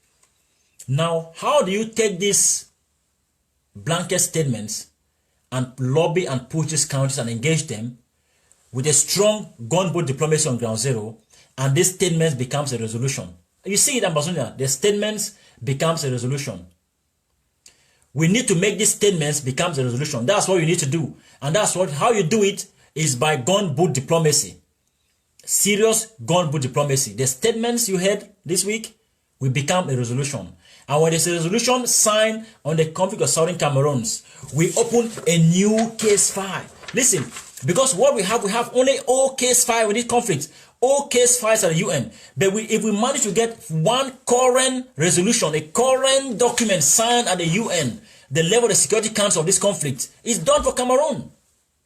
now, how do you take these blanket statements and lobby and push these countries and engage them with a strong gunboat diplomacy on ground zero, and this statement becomes a resolution? You see it, Ambazonia, the statements becomes a resolution. We need to make these statements becomes a resolution. That's what you need to do. And that's what, how you do it is by gunboat diplomacy. Serious gunboat diplomacy. The statements you heard this week will become a resolution. And when there's a resolution signed on the conflict of Southern Cameroons, we open a new case file. Listen, because what we have only all case file with this conflict. All case files at the UN. But if we manage to get one current resolution, a current document signed at the UN, the level of the Security Council of this conflict, is done for Cameroon.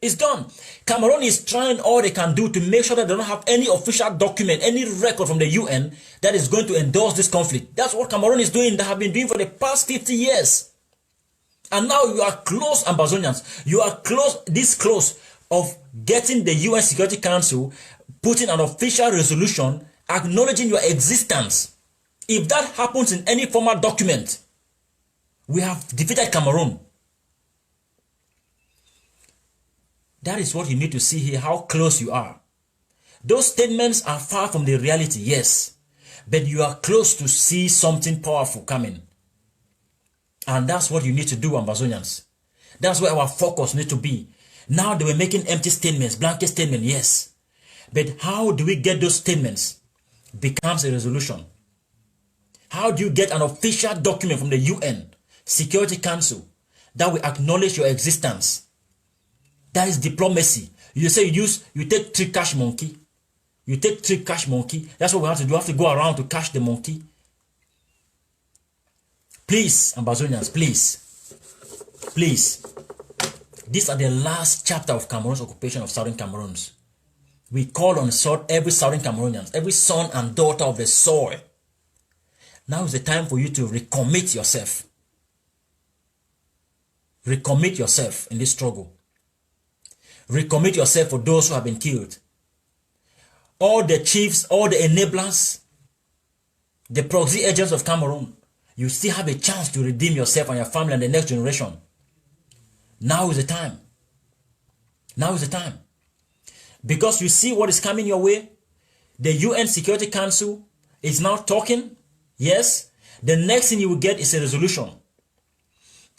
It's done. Cameroon is trying all they can do to make sure that they don't have any official document, any record from the UN that is going to endorse this conflict. That's what Cameroon is doing, they have been doing for the past 50 years. And now you are close, Ambazonians. You are close, this close of getting the UN Security Council putting an official resolution acknowledging your existence. If that happens in any formal document, we have defeated Cameroon. That is what you need to see here, how close you are. Those statements are far from the reality, yes, but you are close to see something powerful coming. And that's what you need to do, Ambazonians. That's where our focus needs to be. Now they were making empty statements, blanket statements, yes. But how do we get those statements? Becomes a resolution. How do you get an official document from the UN Security Council that will acknowledge your existence? That is diplomacy. You say you take 3 cash monkey. You take 3 cash monkey. That's what we have to do. We have to go around to catch the monkey. Please, Ambazonians, please. Please. These are the last chapter of Cameroon's occupation of Southern Cameroons. We call on every Southern Cameroonian, every son and daughter of the soil. Now is the time for you to recommit yourself. Recommit yourself in this struggle. Recommit yourself for those who have been killed. All the chiefs, all the enablers, the proxy agents of Cameroon, you still have a chance to redeem yourself and your family and the next generation. Now is the time. Now is the time. Because you see what is coming your way. The UN Security Council is now talking. Yes. The next thing you will get is a resolution.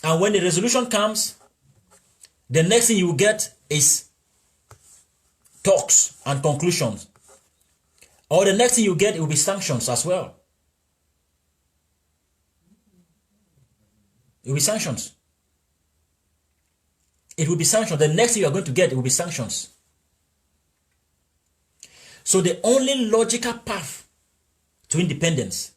And when the resolution comes, the next thing you will get is talks and conclusions. Or the next thing you get, it will be sanctions as well. It will be sanctions. It will be sanctions. The next thing you are going to get, it will be sanctions. So the only logical path to independence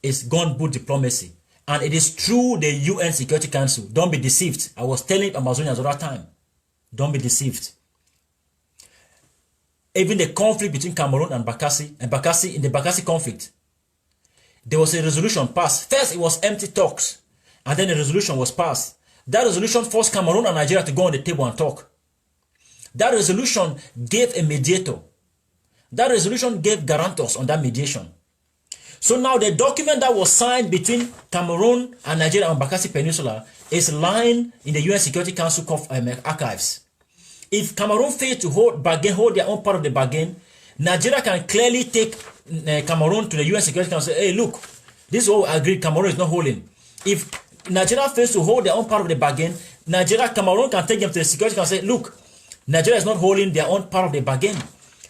is gunboat diplomacy. And it is through the UN Security Council. Don't be deceived. I was telling Amazonians all that time. Don't be deceived. Even the conflict between Cameroon and Bakassi, in the Bakassi conflict, there was a resolution passed. First, it was empty talks. And then a resolution was passed. That resolution forced Cameroon and Nigeria to go on the table and talk. That resolution gave a mediator. That resolution gave guarantors on that mediation. So now the document that was signed between Cameroon and Nigeria on Bakassi Peninsula is lying in the UN Security Council archives. If Cameroon fails to hold their own part of the bargain, Nigeria can clearly take Cameroon to the UN Security Council and say, hey, look, this is what we agreed, Cameroon is not holding. If Nigeria fails to hold their own part of the bargain, Cameroon can take them to the Security Council and say, look, Nigeria is not holding their own part of the bargain.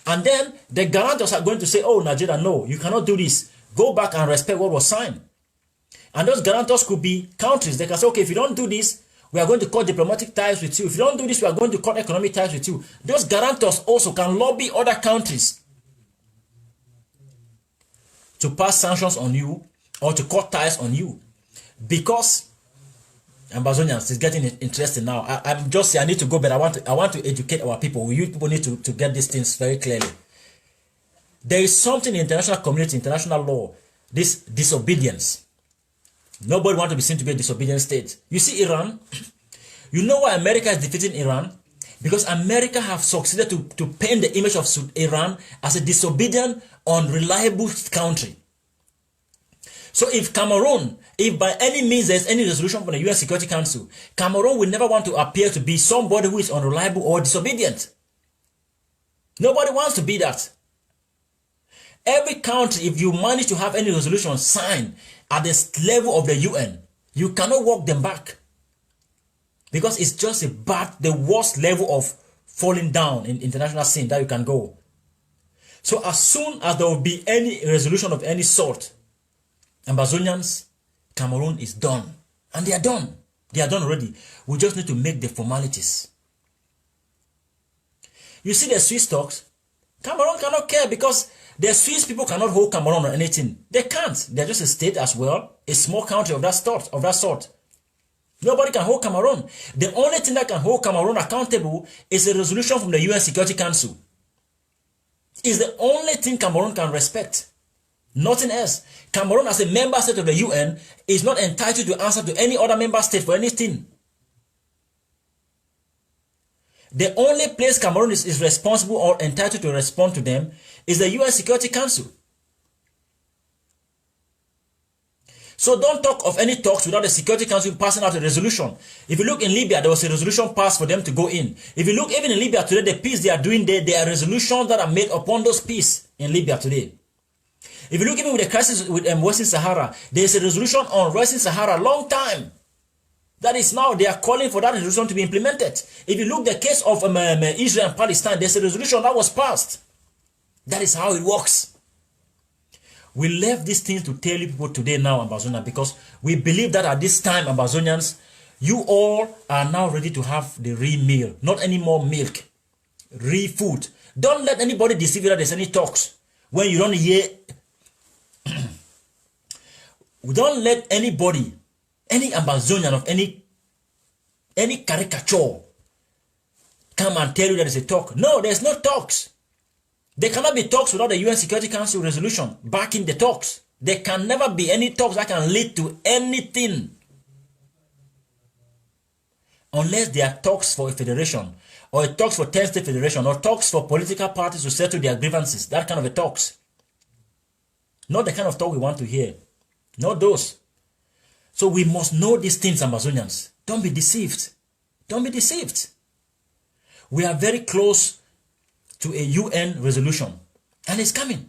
And then the guarantors are going to say, oh, Nigeria, no, you cannot do this. Go back and respect what was signed. And those guarantors could be countries. They can say, okay, if you don't do this, we are going to cut diplomatic ties with you. If you don't do this, we are going to cut economic ties with you. Those guarantors also can lobby other countries to pass sanctions on you or to cut ties on you. Because Ambazonians is getting interesting now. I'm just saying I need to go, but I want to educate our people. You people need to get these things very clearly. There is something in international community, international law, this disobedience. Nobody wants to be seen to be a disobedient state. You see Iran, you know why America is defeating Iran? Because America have succeeded to paint the image of Iran as a disobedient, unreliable country. So if Cameroon, if by any means there's any resolution from the UN Security Council, Cameroon will never want to appear to be somebody who is unreliable or disobedient. Nobody wants to be that. Every country, if you manage to have any resolution signed at the level of the UN, you cannot walk them back. Because it's just about the worst level of falling down in international scene that you can go. So as soon as there will be any resolution of any sort, Ambazonians, Cameroon is done. And they are done. They are done already. We just need to make the formalities. You see the Swiss talks, Cameroon cannot care because the Swiss people cannot hold Cameroon or anything. They can't. They're just a state as well, a small country of that sort. Nobody can hold Cameroon. The only thing that can hold Cameroon accountable is a resolution from the UN Security Council. It's the only thing Cameroon can respect. Nothing else. Cameroon, as a member state of the UN, is not entitled to answer to any other member state for anything. The only place Cameroon is responsible or entitled to respond to them is the UN Security Council. So don't talk of any talks without the Security Council passing out a resolution. If you look in Libya, there was a resolution passed for them to go in. If you look even in Libya today, the peace they are doing there are resolutions that are made upon those peace in Libya today. If you look even with the crisis with Western Sahara, there is a resolution on Western Sahara long time. That is now they are calling for that resolution to be implemented. If you look the case of Israel and Palestine, there's a resolution that was passed. That is how it works. We left these things to tell you people today now, Ambazonia, because we believe that at this time, Ambazonians, you all are now ready to have the real meal, not any more milk, real food. Don't let anybody deceive you that there's any talks when you don't hear. Don't let anybody, any Ambazonian of any caricature come and tell you that there's a talk. No, there's no talks. There cannot be talks without the UN Security Council resolution backing the talks. There can never be any talks that can lead to anything. Unless there are talks for a federation, or a talks for 10-state federation, or talks for political parties to settle their grievances. That kind of a talks. Not the kind of talk we want to hear. Not those. So we must know these things, Ambazonians. Don't be deceived. Don't be deceived. We are very close to a UN resolution. And it's coming.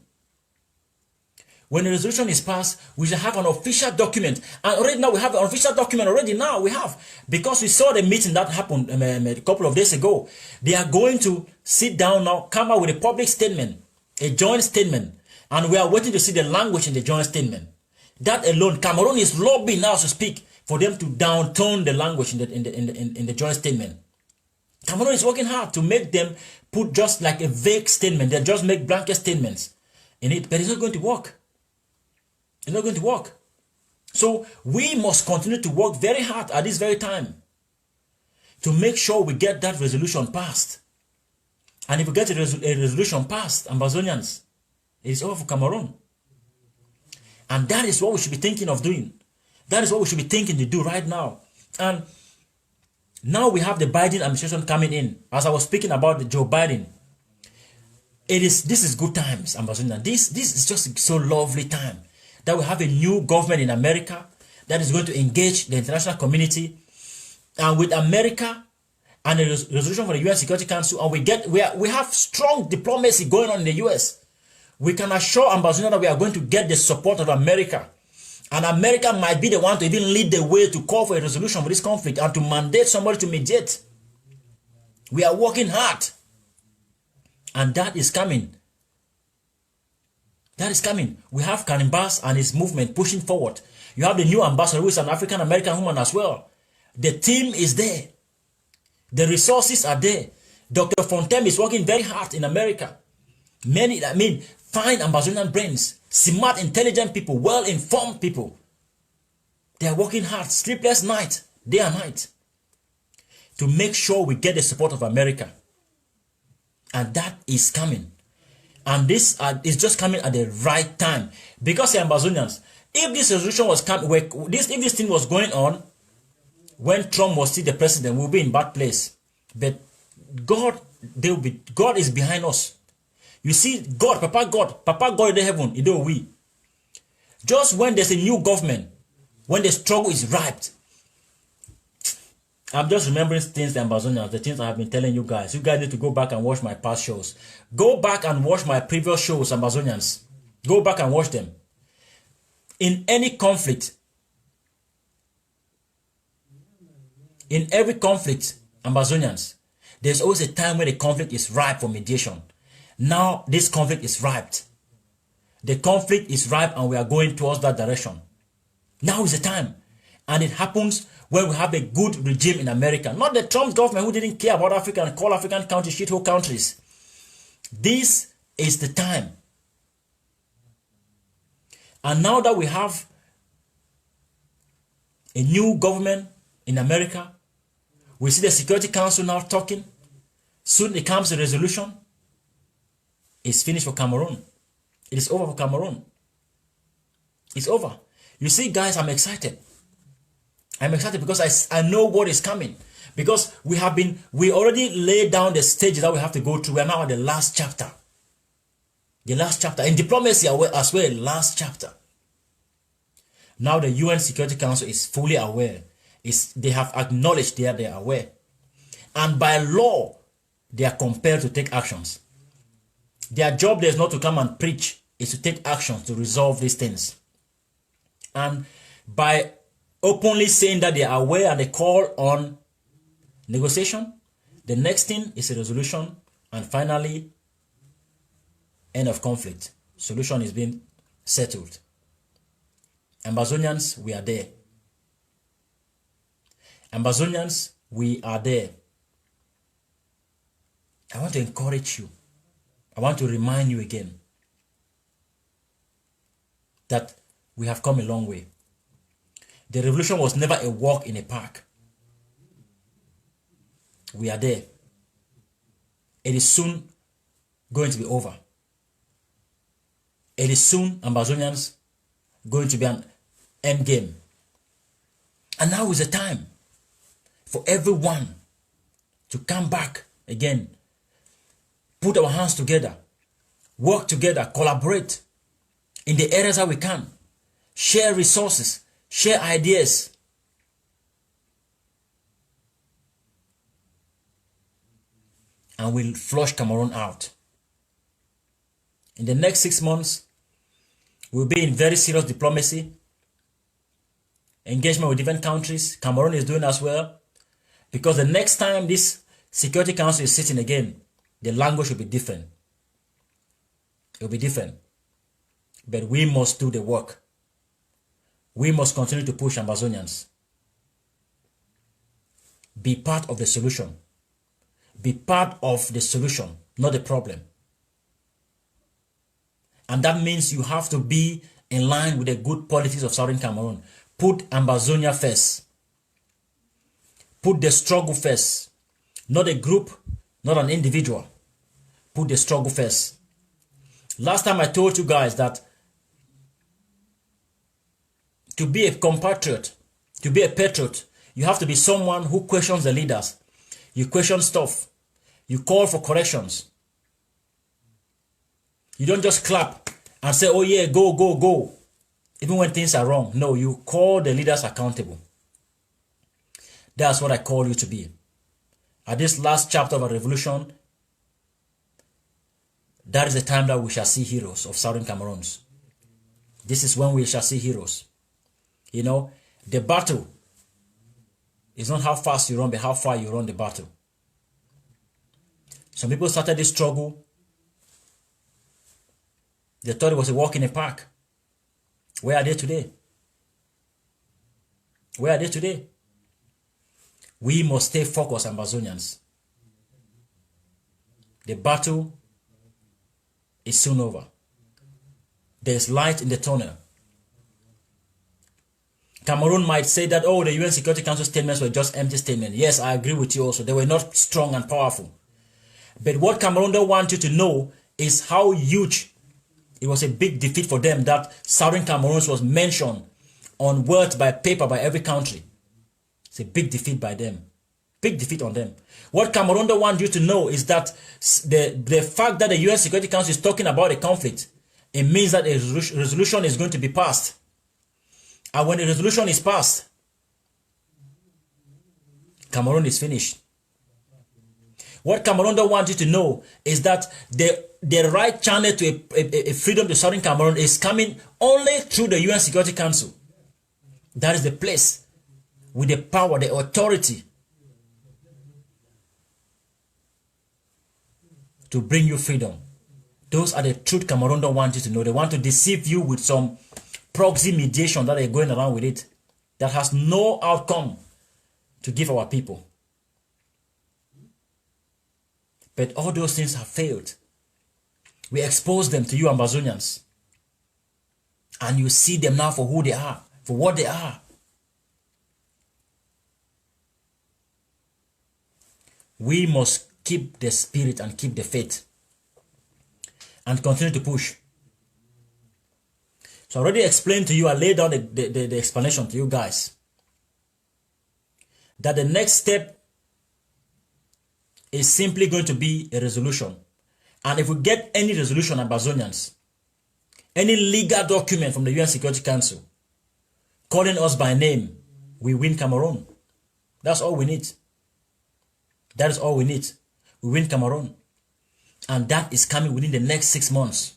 When the resolution is passed, we shall have an official document. And already now we have an official document already now. We have. Because we saw the meeting that happened a couple of days ago. They are going to sit down now, come out with a public statement. A joint statement. And we are waiting to see the language in the joint statement. That alone, Cameroon is lobbying now to speak for them to downtone the language in the joint statement. Cameroon is working hard to make them put just like a vague statement. They just make blanket statements in it, but it's not going to work. It's not going to work. So we must continue to work very hard at this very time to make sure we get that resolution passed. And if we get a resolution passed, Ambazonians, it's over for Cameroon. And that is what we should be thinking of doing. That is what we should be thinking to do right now. And now we have the Biden administration coming in. As I was speaking about the Joe Biden, this is good times, Ambazonia. This is just so lovely time that we have a new government in America that is going to engage the international community. And with America and a resolution for the UN Security Council, and we have strong diplomacy going on in the US. We can assure Ambazonia that we are going to get the support of America. And America might be the one to even lead the way to call for a resolution for this conflict and to mandate somebody to mediate. We are working hard. And that is coming. That is coming. We have Kanimbas and his movement pushing forward. You have the new ambassador who is an African-American woman as well. The team is there. The resources are there. Dr. Fontaine is working very hard in America. Many, fine Ambazonian brains, smart, intelligent people, well-informed people. They are working hard, sleepless night, day and night, to make sure we get the support of America. And that is coming. And this is just coming at the right time. Because Ambazonians, if this resolution was coming, if this thing was going on, when Trump was still the president, we'll be in bad place. But God is behind us. You see, Papa God in the heaven, we. Just when there's a new government, when the struggle is ripe. I'm just remembering things, the Ambazonians, the things I have been telling you guys. You guys need to go back and watch my past shows. Go back and watch my previous shows, Ambazonians. Go back and watch them. In any conflict, in every conflict, Ambazonians, there's always a time where the conflict is ripe for mediation. Now, this conflict is ripe. The conflict is ripe and we are going towards that direction. Now is the time. And it happens when we have a good regime in America. Not the Trump government who didn't care about Africa and call African countries shithole countries. This is the time. And now that we have a new government in America, we see the Security Council now talking. Soon it comes a resolution. It's finished for Cameroon. It is over for Cameroon. It's over. You see, guys, I'm excited. I'm excited because I know what is coming. Because we already laid down the stages that we have to go through. We are now at the last chapter. The last chapter. In diplomacy as well, last chapter. Now the UN Security Council is fully aware. They have acknowledged they are aware. And by law, they are compelled to take actions. Their job there is not to come and preach, it's to take actions to resolve these things. And by openly saying that they are aware and they call on negotiation, the next thing is a resolution, and finally, end of conflict. Solution is being settled. Ambazonians, we are there. Ambazonians, we are there. I want to encourage you. I want to remind you again that we have come a long way. The revolution was never a walk in a park. We are there. It is soon going to be over. It is soon, Ambazonians, going to be an end game. And now is the time for everyone to come back again. Put our hands together. Work together. Collaborate in the areas that we can. Share resources. Share ideas. And we'll flush Cameroon out. In the next 6 months, we'll be in very serious diplomacy. Engagement with different countries. Cameroon is doing as well. Because the next time this Security Council is sitting again, the language will be different. It will be different. But we must do the work. We must continue to push Ambazonians. Be part of the solution. Be part of the solution, not the problem. And that means you have to be in line with the good policies of Southern Cameroon. Put Ambazonia first. Put the struggle first. Not a group, not an individual. Put the struggle first. Last time I told you guys that to be a compatriot, to be a patriot, you have to be someone who questions the leaders. You question stuff. You call for corrections. You don't just clap and say, oh yeah, go, go, go. Even when things are wrong. No, you call the leaders accountable. That's what I call you to be. At this last chapter of a revolution, that is the time that we shall see heroes of Southern Cameroons. This is when we shall see heroes. You know, the battle is not how fast you run, but how far you run the battle. Some people started this struggle. They thought it was a walk in a park. Where are they today? Where are they today? We must stay focused, Ambazonians. The battle is soon over. There is light in the tunnel. Cameroon might say that, oh, the UN Security Council statements were just empty statements. Yes, I agree with you also. They were not strong and powerful. But what Cameroon don't want you to know is how huge it was a big defeat for them that Southern Cameroon was mentioned on words by paper by every country. It's a big defeat by them. Big defeat on them. What Cameroon don't want you to know is that the fact that the UN Security Council is talking about a conflict it means that a resolution is going to be passed. And when the resolution is passed, Cameroon is finished. What Cameroon don't want you to know is that the right channel to a freedom to Southern Cameroon is coming only through the UN Security Council. That is the place with the power, the authority to bring you freedom. Those are the truth Cameroon don't want you to know. They want to deceive you with some proxy mediation that they're going around with it that has no outcome to give our people. But all those things have failed. We expose them to you Ambazonians. And you see them now for who they are, for what they are. We must keep the spirit and keep the faith. And continue to push. So I already explained to you, I laid down the explanation to you guys. That the next step is simply going to be a resolution. And if we get any resolution, Ambazonians, any legal document from the UN Security Council calling us by name, we win Cameroon. That's all we need. That is all we need. We win Cameroon. And that is coming within the next 6 months.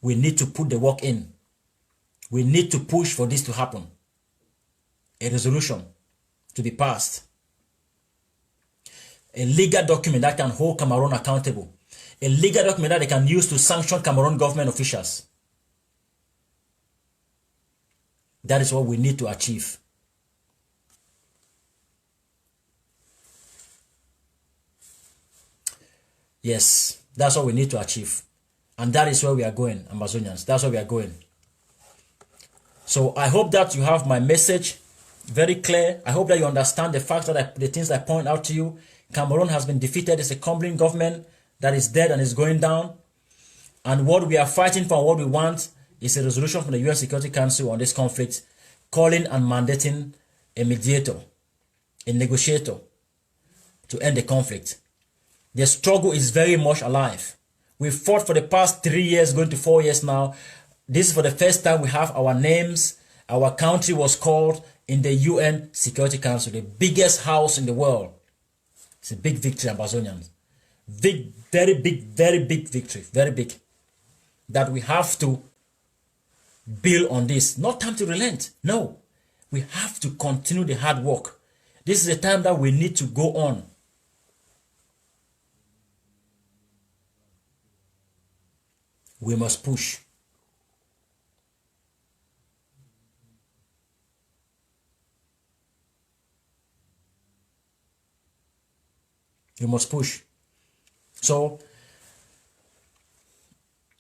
We need to put the work in. We need to push for this to happen. A resolution to be passed. A legal document that can hold Cameroon accountable. A legal document that they can use to sanction Cameroon government officials. That is what we need to achieve. Yes, that's what we need to achieve. And that is where we are going, Ambazonians. That's where we are going. So I hope that you have my message very clear. I hope that you understand the facts that the things I point out to you. Cameroon has been defeated. It's a crumbling government that is dead and is going down. And what we are fighting for, what we want, is a resolution from the UN Security Council on this conflict, calling and mandating a mediator, a negotiator, to end the conflict. The struggle is very much alive. We fought for the past 3 years, going to 4 years now. This is for the first time we have our names. Our country was called in the UN Security Council, the biggest house in the world. It's a big victory, Ambazonians. Big, very big victory. Very big. That we have to build on this. Not time to relent. No. We have to continue the hard work. This is a time that we need to go on. We must push. You must push. So,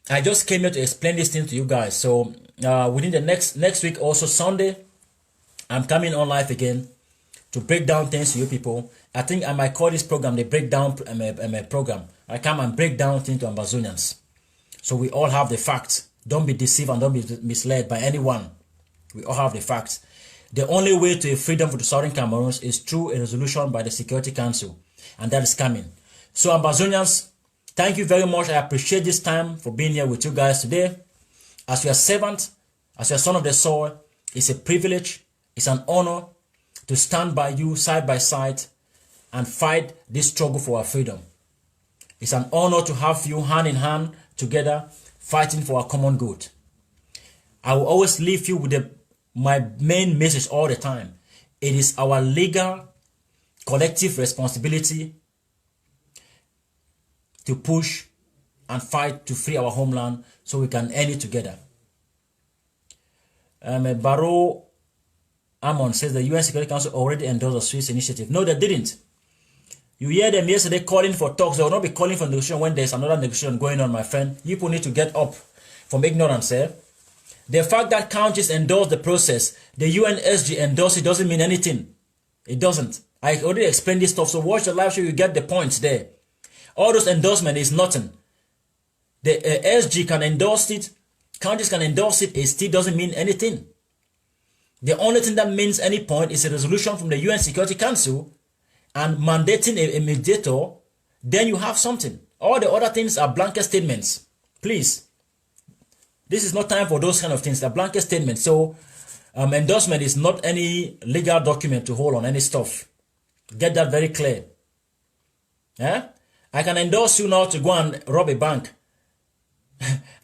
I just came here to explain this thing to you guys. So, within the next week, also Sunday, I'm coming on live again to break down things to you people. I think I might call this program the breakdown program. I come and break down things to Ambazonians. So we all have the facts. Don't be deceived and don't be misled by anyone. We all have the facts. The only way to a freedom for the Southern Cameroons is through a resolution by the Security Council. And that is coming. So Ambazonians, thank you very much. I appreciate this time for being here with you guys today. As your servant, as your son of the soil, it's a privilege, it's an honor to stand by you side by side and fight this struggle for our freedom. It's an honor to have you hand in hand together fighting for our common good. I will always leave you with my main message all the time. It is our legal collective responsibility to push and fight to free our homeland so we can earn it together. Baro Amon says the UN Security Council already endorsed the Swiss initiative. No, they didn't. You hear them yesterday calling for talks. They will not be calling for negotiation when there's another negotiation going on, my friend. You people need to get up from ignorance. The fact that countries endorse the process, the UNSC endorse it, doesn't mean anything. It doesn't. I already explained this stuff, so watch the live show, you get the points there. All those endorsement is nothing. The SG can endorse it, countries can endorse it, it still doesn't mean anything. The only thing that means any point is a resolution from the UN Security Council and mandating a mediator, then you have something. All the other things are blanket statements. Please, this is not time for those kind of things. A blanket statement. So, endorsement is not any legal document to hold on any stuff. Get that very clear. Yeah? I can endorse you now to go and rob a bank.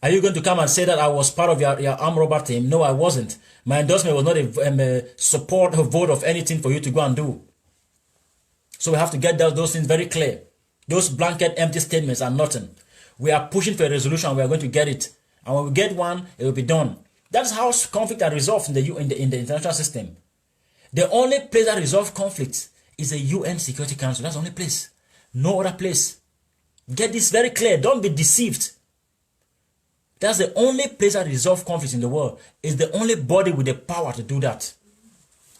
Are you going to come and say that I was part of your armed robber team? No, I wasn't. My endorsement was not a support or vote of anything for you to go and do. So we have to get those things very clear. Those blanket empty statements are nothing. We are pushing for a resolution. We are going to get it. And when we get one, it will be done. That's how conflict are resolved in the international system. The only place that resolves conflict is the UN Security Council. That's the only place. No other place. Get this very clear. Don't be deceived. That's the only place that resolves conflicts in the world. It's the only body with the power to do that.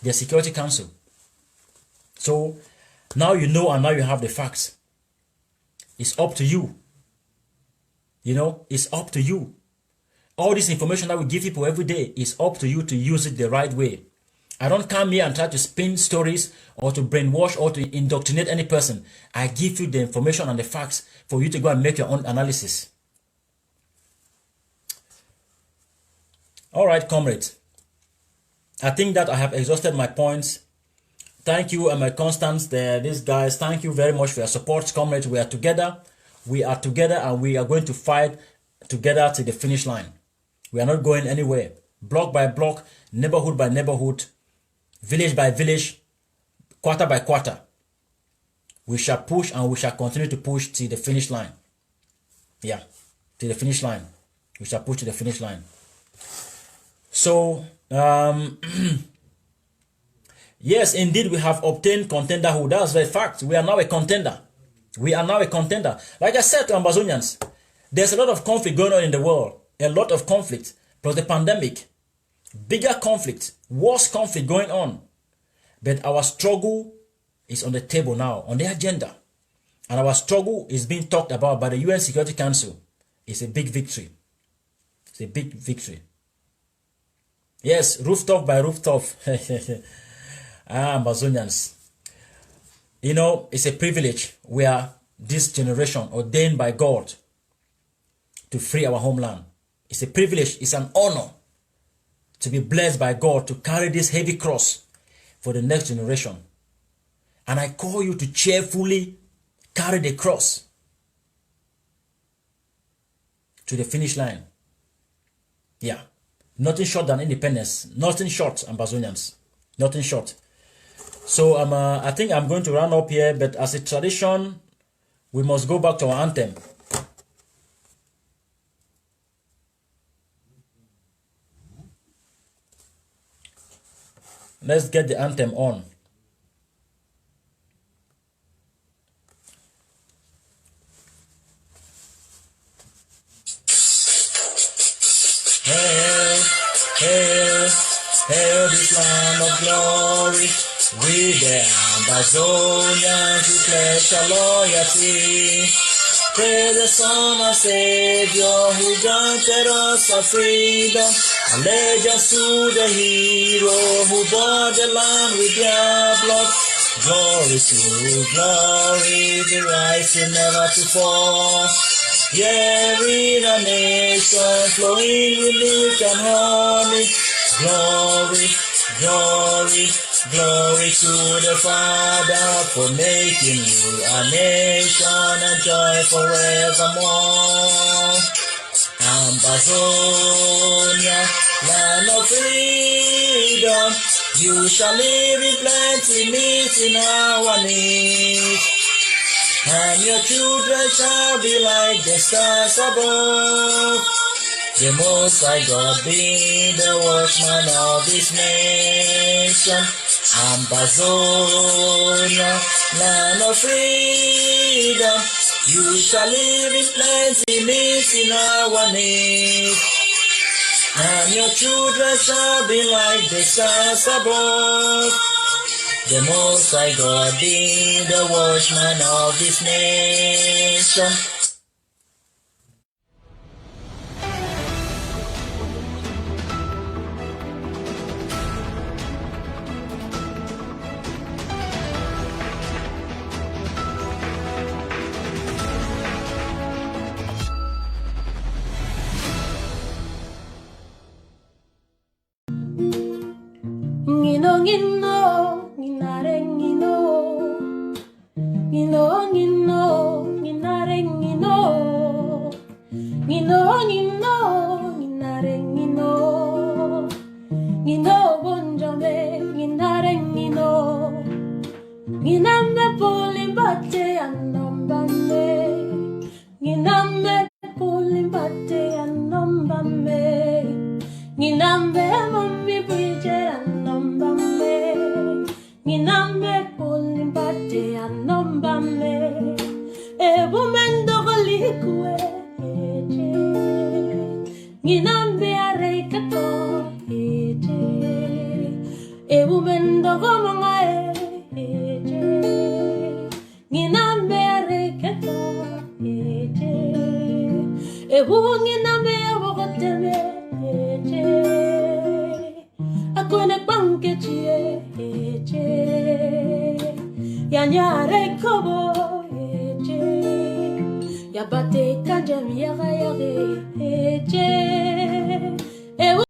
The Security Council. So, now you know and now you have the facts. It's up to you. You know, it's up to you. All this information that we give people every day is up to you to use it the right way. I don't come here and try to spin stories or to brainwash or to indoctrinate any person. I give you the information and the facts for you to go and make your own analysis. All right, comrades. I think that I have exhausted my points. Thank you, and my Constance, these guys. Thank you very much for your support, comrades. We are together. We are together, and we are going to fight together to the finish line. We are not going anywhere. Block by block, neighborhood by neighborhood, village by village, quarter by quarter. We shall push and we shall continue to push to the finish line. Yeah, to the finish line. We shall push to the finish line. So, yes, indeed, we have obtained contenderhood. That's the fact. We are now a contender. We are now a contender. Like I said to Ambazonians, there's a lot of conflict going on in the world. A lot of conflict. Plus the pandemic. Bigger conflict. Worse conflict going on. But our struggle is on the table now, on the agenda. And our struggle is being talked about by the UN Security Council. It's a big victory. It's a big victory. Yes, rooftop by rooftop. Amazonians. You know, it's a privilege. We are this generation ordained by God to free our homeland. It's a privilege. It's an honor to be blessed by God to carry this heavy cross for the next generation. And I call you to cheerfully carry the cross to the finish line. Yeah. Nothing short than independence. Nothing short, Ambazonians. Nothing short. So I think I'm going to run up here, but as a tradition, we must go back to our anthem. Let's get the anthem on. Hail, hail, hail this land of glory. We the Ambazonians who pledge our loyalty. Praise the Son, our Savior, who granted us our freedom. Allegiance to the hero who bought the land with their blood. Glory to glory, the rising never to fall. Yeah, we a nation flowing with milk and honey. Glory, glory, glory to the Father for making you a nation and joy forevermore. Ambazonia, land of freedom, you shall live in plenty, meeting our needs. And your children shall be like the stars above. The Most High God being the watchman of this nation. Ambazonia, land of freedom, you shall live in plenty, meeting our needs. And your children shall be like the stars above. The Most High God being the watchman of this nation. Ebumendo gomanga eje ngina mere keto eje ebu ngina me bogoteme eje akone banke chie eje yanyare kobo eje yabate kanja miyagayage eje